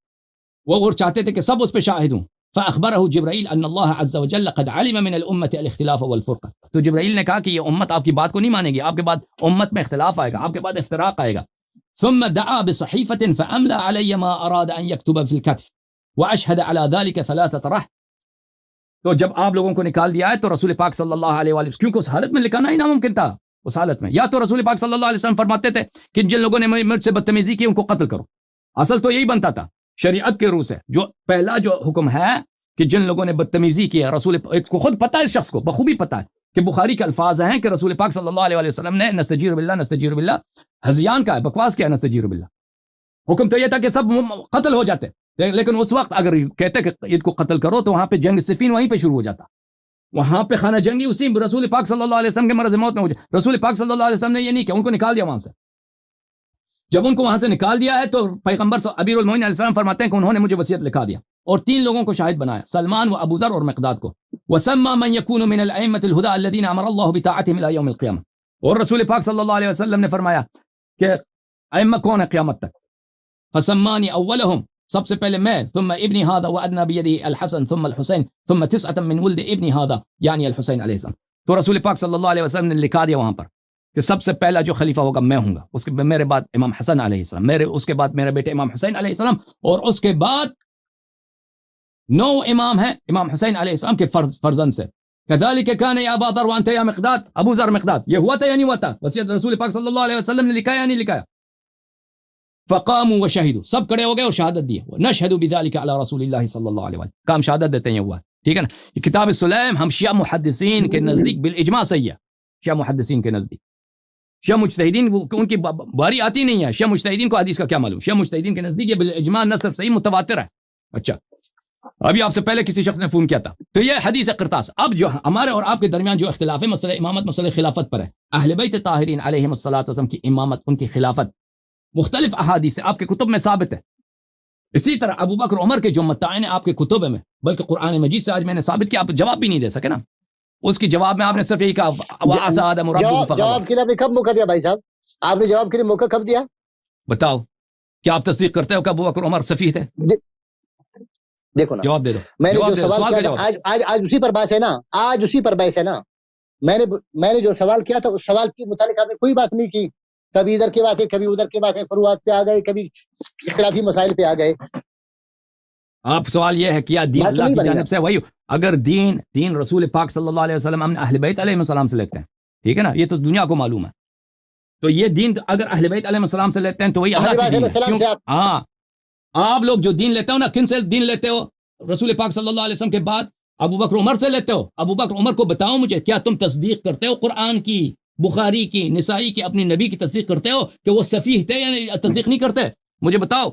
وہ چاہتے تھے کہ سب اس پہ شاہد ہوں. فأخبره جبرائیل أن الله عز وجل قد علم من الأمة الاختلاف والفرقة. تو جبرائیل نے کہا کہ یہ امت آپ کی بات کو نہیں مانے گی، آپ کے بعد امت میں اختلاف آئے گا، آپ کے بعد افتراق آئے گا. ثم دعا بصحيفة فأملى علي ما أراد أن يكتب في الكتف وأشهد على ذلك 3 رهط. تو جب آپ لوگوں کو نکال دیا ہے تو رسول پاک صلی اللہ علیہ وسلم، کیونکہ اس حالت میں لکھانا ہی ناممکن تھا. اس حالت میں یا تو رسول پاک صلی اللہ علیہ وسلم فرماتے تھے کہ جن لوگوں نے مجھ سے بدتمیزی کی ان کو قتل کرو. اصل تو یہی بنتا تھا شریعت کے روح سے. جو پہلا جو حکم ہے کہ جن لوگوں نے بدتمیزی کی ہے، رسول کو خود پتہ ہے، اس شخص کو بخوبی پتہ ہے کہ بخاری کے الفاظ ہیں کہ رسول پاک صلی اللہ علیہ وسلم نے نستجیر باللہ ہذیان کا ہے، بکواس کیا ہے نستجیر باللہ. حکم تو یہ تھا کہ سب قتل ہو جاتے، لیکن اس وقت اگر کہتے کہ عید کو قتل کرو تو وہاں پہ جنگ صفین وہیں پہ شروع ہو جاتا، وہاں پہ خانہ جنگی اسی رسول پاک صلی اللہ علیہ وسلم کے مرض موت میں ہو جائے. رسول پاک صلی اللہ علیہ وسلم نے یہ نہیں کیا، ان کو نکال دیا وہاں سے. جب ان کو وہاں سے نکال دیا ہے تو پیغمبر امیر المومنین علیہ السلام فرماتے ہیں کہ انہوں نے مجھے وصیت لکھا دیا اور 3 لوگوں کو شاہد بنایا، سلمان و ابو ذر اور مقداد کو. وسمى من يكون من الائمه الهدى الذين امر الله بطاعتهم الى يوم القيامه. اور رسول پاک صلی اللہ علیہ وسلم نے فرمایا کہ ائمہ کون ہے قیامت تک. فسماني اولهم، سب سے پہلے میں، ثم ابني هذا وادنى بيده الحسن ثم الحسين ثم 9 من ولد ابني هذا يعني الحسين علیہ السلام. تو رسول پاک صلی اللہ علیہ وسلم نے لکھا دیا وہاں پر کہ سب سے پہلا جو خلیفہ ہوگا میں ہوں گا، اس کے میرے بعد امام حسن علیہ السلام، اس کے بعد میرے بیٹے امام حسین علیہ السلام، اور اس کے بعد 9 امام ہیں امام حسین علیہ السلام کے فرزند سے. كذلك كان يا ابا ذر وانت يا مقداد، ابو ذر مقداد. یہ ہوا تھا یا نہیں ہوا تھا؟ وصیت رسول پاک صلی اللہ علیہ وسلم نے لکھا یا نہیں لکھا؟ فقاموا وشهدوا، سب کھڑے ہو گئے اور شہادت دی. نشهد بذلك على رسول اللہ صلی اللہ علیہ وسلم، کام شہادت دیتے ہیں. ہوا ٹھیک ہے نا. یہ کتاب سلیم ہم شیعہ محدثین کے نزدیک بالاجماع صحیح ہے. شیعہ محدثین کے نزدیک، شیعہ مجتہدین ان کی باری آتی نہیں ہے. شیعہ مجتہدین کو حدیث کا کیا معلوم؟ شیعہ مجتہدین کے نزدیک یہ بالاجماع نصر صحیح متواتر ہے. اچھا، ابھی آپ سے پہلے کسی شخص نے فون کیا تھا، تو یہ حدیث قرطاس. اب جو ہمارے اور آپ کے درمیان جو اختلاف ہے مسئلہ امامت، مسئلہ خلافت پر ہے. اہل بیت طاہرین علیہم الصلوۃ والسلام کی امامت، ان کی خلافت مختلف احادیث سے آپ کے کتب میں ثابت ہے. اسی طرح ابو بکر عمر کے جو متعین آپ کے کتب میں، بلکہ قرآن مجید سے آج میں نے ثابت کیا، آپ جواب بھی نہیں دے سکے نا. اس کی جواب میں آپ نے صرف یہی کہا جواب کے لیے آپ نے کب موقع دیا بھائی صاحب؟ آپ نے جواب کے لیے موقع کب دیا؟ بتاؤ، کیا آپ تصدیق کرتے ہو کہ ابو بکر عمر سفیہ تھے؟ دیکھو نا، جواب دے دو. میں نے جو سوال کیا آج اسی پر بحث ہے نا، آج اسی پر بحث ہے نا. میں نے جو سوال کیا تھا اس سوال کے متعلق آپ نے کوئی بات نہیں کی. کبھی ادھر کی بات ہے، کبھی ادھر کی بات ہے، فروعات پہ آ گئے، کبھی اختلافی مسائل پہ آ گئے. آپ سوال یہ ہے کہ دین اللہ کی جانب سے وہی، اگر دین رسول پاک صلی اللہ علیہ وسلم ہم اہل بیت علیہ السلام سے لیتے ہیں، ٹھیک ہے نا، یہ تو دنیا کو معلوم ہے. تو یہ دین اگر اہل بیت علیہ السلام سے لیتے ہیں تو وہی اللہ کی دین ہے. ہاں، آپ لوگ جو دین لیتے ہو نا، کن سے دین لیتے ہو؟ رسول پاک صلی اللہ علیہ وسلم کے بعد ابو بکر عمر سے لیتے ہو. ابو بکر عمر کو بتاؤ مجھے، کیا تم تصدیق کرتے ہو قرآن کی، بخاری کی، نسائی کی، اپنی نبی کی تصدیق کرتے ہو کہ وہ سفیہ تھے یا تصدیق نہیں کرتے؟ مجھے بتاؤ.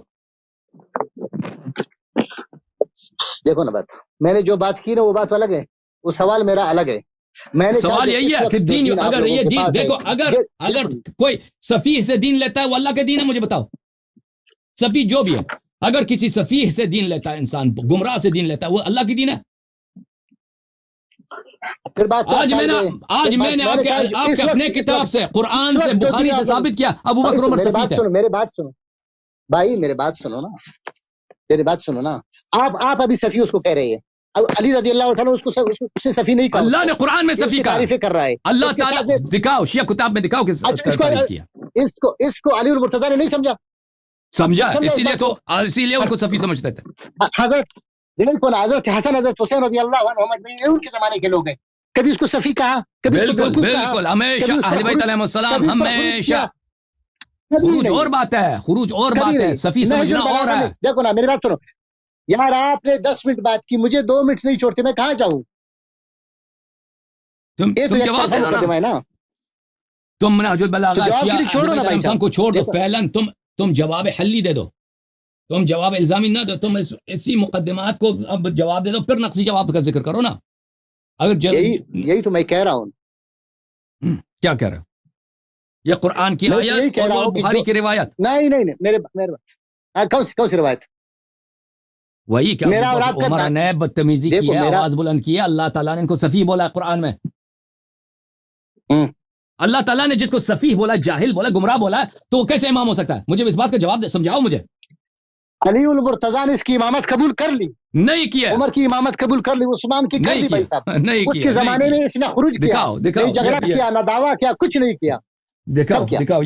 دیکھو نا بات، میں نے جو بات کی نا وہ بات الگ ہے، وہ سوال میرا الگ ہے. میں نے سوال یہی ہے کہ دین اگر یہ دین دیکھو اگر کوئی سفیہ سے دین لیتا ہے وہ اللہ کے دین ہے، مجھے بتاؤ. سفیہ جو بھی ہے، اگر کسی سفیہ سے دین لیتا ہے، انسان گمراہ سے دین لیتا ہے، وہ اللہ کی دین ہے. آج میں نے آپ کے اپنے کتاب سے، قرآن سے، بخاری سے ثابت کیا ابو بکر عمر سفیہ تھے. میرے بات سنو بھائی، میرے بات سنو نا، میری بات سنو نا. آپ ابھی سفیہ اس کو کہہ رہے ہیں، علی رضی اللہ عنہ اس کو سفیہ نہیں کہا. اللہ نے قرآن میں سفیہ کہا، تعریفیں کر رہا ہے اللہ تعالیٰ. دکھاؤ شیعہ کتاب میں، دکھاؤ کس تعریف کیا. اس کو علی المرتضیٰ نے نہیں سمجھا، اسی لیے ان کو سفیہ سمجھتے تھے. حضرت حسن، حضرت حسین رضی اللہ عنہ ان کے زمانے کے لوگ ہیں. کبھی اس کو سفیہ کہا، کبھی بالکل ہمیشہ اہل بیت علیہ السلام ہمیشہ. خروج اور بات ہے، خروج اور بات ہے، سفیہ سمجھنا اور ہے. دیکھو نا میری بات سنو یار، آپ نے 10 منٹ بات کی، مجھے 2 منٹ نہیں چھوڑتے، میں کہاں جاؤں؟ تم جواب دے نا. تم نہج البلاغہ انسان کو چھوڑ دو. فعلاً تم جواب حلی دے دو، تم جواب الزامی نہ دو. تم اسی مقدمات کو اب جواب دے دو، پھر نقصی جواب کا ذکر کرو نا. اگر یہی تو میں کہہ رہا ہوں. کیا کہہ رہا ہوں؟ یہ قرآن کی آیت اور بخاری کی روایت. نہیں میرے کون سی روایت؟ وہی کیا عمر نے بدتمیزی کی ہے، آواز بلند کی ہے. اللہ تعالیٰ نے ان کو سفیہ بولا ہے قرآن میں. اللہ تعالیٰ نے جس کو سفیہ بولا، جاہل بولا، گمراہ بولا ہے، تو وہ کیسے امام ہو سکتا ہے؟ مجھے اس بات کا جواب سمجھاؤ مجھے. علی المرتضیٰ نے اس کی امامت قبول کر لی، نہیں کیا. عمر کی امامت قبول کر لی، عثمان کی کر لی. بھائی صاحب نہیں اس کے زمانے میں اس نے خروج کیا، جھگڑا کیا، نہ دعویٰ کیا، کچھ نہیں کیا. دکھاؤ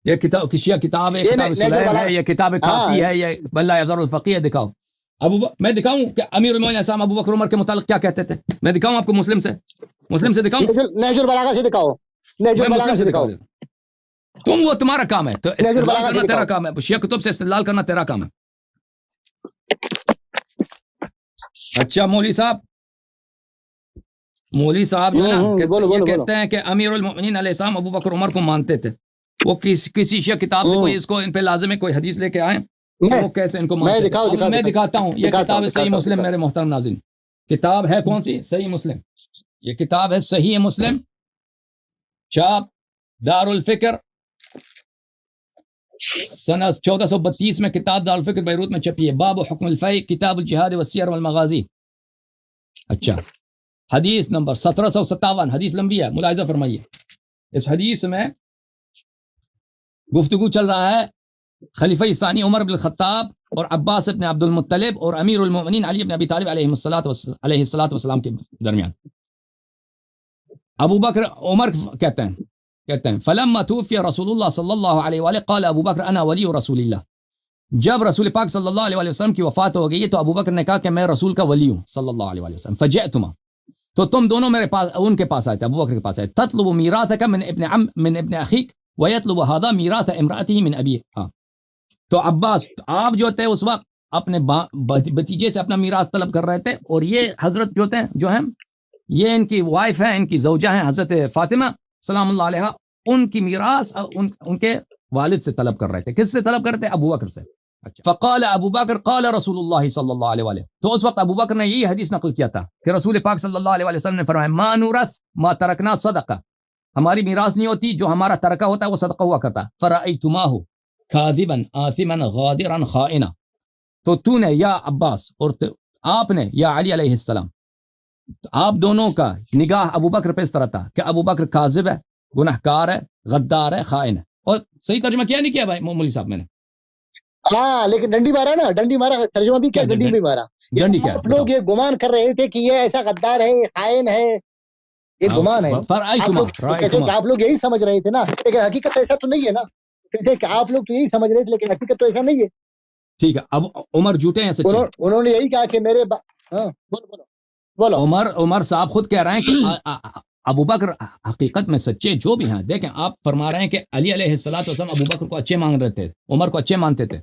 یہ کتاب شیعہ کتاب ہے، کتاب سلیم ہے، یہ کتاب کافی ہے، یہ بلہ افضل الفقیہ ہے. دکھاؤ. میں دکھاؤں کہ امیر المومنین اسلام ابو بکر عمر کے متعلق کیا کہتے تھے؟ میں دکھاؤں آپ کو مسلم سے دکھاؤں. نہج البلاغہ سے دکھاؤ، نہج البلاغہ سے دکھاؤ. تم وہ تمہارا کام ہے، تو استدلال کرنا تیرا کام ہے، شیعہ کتب سے استدلال کرنا تیرا کام ہے. اچھا مولوی صاحب جو ہے نا یہ کہتے ہیں کہ امیر المومنین علیہ السلام ابو بکر عمر کو مانتے تھے. وہ کسی شیعہ کتاب سے کوئی اس کو ان پہ لازم ہے کوئی حدیث لے کے آئیں کہ وہ کیسے ان کو مانتے تھے. میں دکھاتا ہوں. یہ کتاب ہے صحیح مسلم. میرے محترم ناظرین، کتاب ہے کون سی؟ صحیح مسلم. یہ کتاب ہے صحیح مسلم، چاپ دار الفکر، سنہ 1432 میں کتاب دار الفکر بیروت میں چھپی ہے. باب حکم الفیء، کتاب الجہاد والسیر والمغازی. اچھا، حدیث نمبر 1757. حدیث لمبی ہے، ملاحظہ فرمائیے. اس حدیث میں گفتگو چل رہا ہے خلیفہ ثانی عمر بن الخطاب اور عباس بن عبد المطلب اور امیر المؤمنین علی بن ابی طالب علیہ الصلاۃ والسلام کے درمیان. ابو بکر عمر کہتے ہیں فلما توفی رسول اللہ صلی اللہ علیہ وآلہ قال ابو بکر انا ولی رسول اللہ. جب رسول پاک صلی اللہ علیہ وسلم کی وفات ہو گئی تو ابو بکر نے کہا کہ میں رسول کا ولی ہوں صلی اللہ علیہ وسلم. فجئتما، تو تم دونوں میرے پاس، ان کے پاس آئے تھے، ابو بکر کے پاس آئے. تطلب میراثک من ابن اخیک ویطلب هذا میراث امرأته من ابی. تو عباس آپ جو تھے اس وقت اپنے بتیجے سے اپنا میراث طلب کر رہے تھے، اور یہ حضرت جو ہیں یہ ان کی وائف ہیں، ان کی زوجہ ہیں حضرت فاطمہ سلام اللہ علیہ، ان کی میراث ان کے والد سے طلب کر رہے تھے. کس سے طلب کر رہے تھے؟ ابو بکر سے. فقال ابو بکر قال رسول اللہ صلی اللہ علیہ وآلہ. تو اس وقت ابو بکر نے یہی حدیث نقل کیا تھا کہ رسول پاک صلی اللہ علیہ وسلم نے فرمایا ما نورث ما ترکنا صدقہ، ہماری میراث نہیں ہوتی، جو ہمارا ترکہ ہوتا ہے وہ صدقہ ہوا کرتا. فرأیتماہ کاذبا آثما غادرا خائنا. تو تو نے یا عباس اور آپ نے یا علی علیہ السلام، آپ دونوں کا نگاہ ابو بکر پہ اس طرح تھا کہ ابو بکر کاذب ہے، گناہ کار ہے، غدار ہے، خائن ہے. اور صحیح ترجمہ کیا نہیں کیا بھائی مولوی صاحب میں نے؟ ہاں لیکن ڈنڈی مارا نا، ڈنڈی مارا، ترجمہ بھی کیا، ڈنڈی بھی مارا. ڈنڈی کیا؟ آپ لوگ یہ گمان کر رہے تھے کہ یہ ایسا غدار ہے، خائن ہے، یہ گمان ہے. آپ لوگ یہی سمجھ رہے تھے نا، لیکن حقیقت ایسا تو نہیں ہے نا. کہ آپ لوگ تو یہی سمجھ رہے تھے لیکن حقیقت تو ایسا نہیں ہے. ٹھیک ہے، اب عمر جھوٹے ہیں سچے؟ انہوں نے یہی کہا کہ میرے بولو. عمر صاحب خود کہہ رہے ہیں کہ ابو بکر حقیقت میں سچے جو بھی ہیں. دیکھیں آپ فرما رہے ہیں کہ علی علیہ الصلوۃ والسلام ابو بکر کو اچھے مان رہے تھے، عمر کو اچھے مانتے تھے،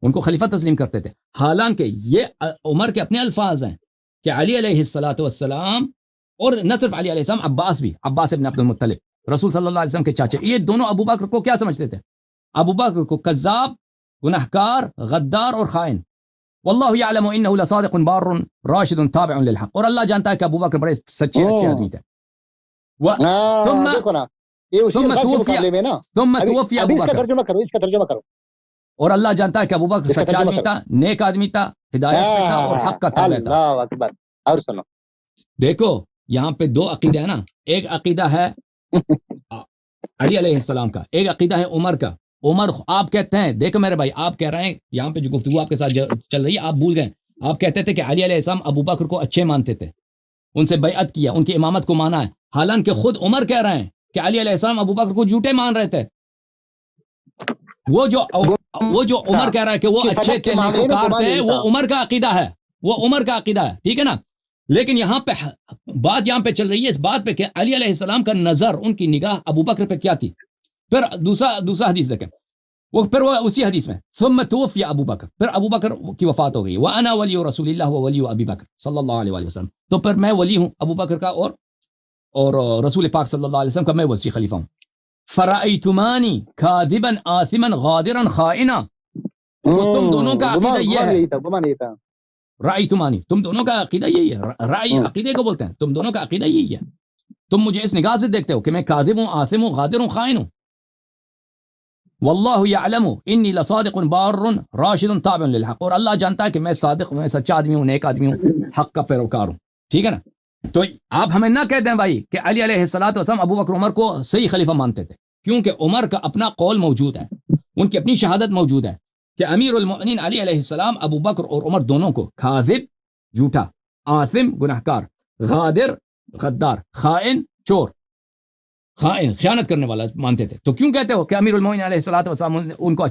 ان کو خلیفہ تسلیم کرتے تھے. حالانکہ یہ عمر کے اپنے الفاظ ہیں کہ علی علیہ الصلوۃ والسلام، اور نہ صرف علی علیہ السلام، عباس بھی، عباس ابن عبد المطلب رسول صلی اللہ علیہ وسلم کے چاچے، یہ دونوں ابو بکر کو کیا سمجھتے تھے؟ ابو بکر کو کذاب گنہکار، غدار اور خائن. واللہ یعلم انہ لصادق بار راشد تابع للحق. اور اللہ جانتا ہے کہ ابو بکر بڑے سچے اچھے آدمی تھے. دیکھو نا یہ اسی الفاظ کے مقابلے میں نا. ثم توفی ابو اس کا بکر. ترجمہ کرو، اس کا ترجمہ کرو. اور اللہ جانتا ہے کہ ابو بکر سچا آدمی تھا، نیک آدمی تھا، ہدایت پہ تھا اور حق کا تابع تھا. اللہ اکبر. اور سنو دیکھو یہاں پہ دو عقیدے ہیں نا. ایک عقیدہ ہے علی علیہ السلام کا، ایک عقیدہ ہے عمر کا. عمر آپ کہتے ہیں، دیکھو میرے بھائی، آپ کہہ رہے ہیں یہاں پہ جو گفتگو آپ کے ساتھ چل رہی ہے، آپ بھول گئے. آپ کہتے تھے کہ علی علیہ السلام ابو بکر کو اچھے مانتے تھے، ان سے بیعت کیا، ان کی امامت کو مانا ہے. حالانکہ خود عمر کہہ رہے ہیں کہ علی علیہ السلام ابو بکر کو جھوٹے مان رہے تھے. وہ جو عمر کہہ رہا ہے کہ وہ اچھے تھے، نیکوکار تھے، وہ عمر کا عقیدہ ہے، وہ عمر کا عقیدہ ہے. ٹھیک ہے نا. لیکن یہاں پہ بات یہاں پہ چل رہی ہے اس بات پہ کہ علی علیہ السلام کا نظر، ان کی نگاہ ابو بکر پہ کیا تھی. پھر دوسرا حدیث دیکھیں، پھر وہ اسی حدیث میں ثم توفی ابو بکر، پھر ابو بکر کی وفات ہو گئی. وانا ولی رسول اللہ وولی ابی بکر صلی اللہ علیہ وسلم. تو پھر میں ولی ہوں ابو بکر کا اور رسول پاک صلی اللہ علیہ وسلم کا میں وصی خلیفہ ہوں. فرأیتمانی کاذبا آثما غادرا خائنا. تو تم دونوں کا عقیدہ یہ ہے، رأیتمانی، تم دونوں کا عقیدہ یہی ہے. رأی عقیدے کو بولتے ہیں. تم دونوں کا عقیدہ یہی ہے. تم مجھے اس نگاہ سے دیکھتے ہو کہ میں کاذب ہوں، آثم ہوں، غادر ہوں، خائن ہوں. واللہ یعلم انی لصادق بار راشد تابع للحق. اور اللہ جانتا ہے کہ میں صادق ہوں، میں سچا آدمی ہوں، نیک آدمی ہوں، حق کا پیروکار ہوں. ٹھیک ہے نا. تو آپ ہمیں نہ کہہ دیں بھائی کہ علی علیہ السلام ابو بکر عمر کو صحیح خلیفہ مانتے تھے، کیونکہ عمر کا اپنا قول موجود ہے، ان کی اپنی شہادت موجود ہے کہ امیر المؤمنین علی علیہ السلام ابو بکر اور عمر دونوں کو کاذب جھوٹا، آثم گنہکار، غادر غدار، خائن چور، خائن خیانت کرنے والا مانتے تھے. تو کیوں کہتے ہو کہ امیر المؤمنین علیہ السلام ان کو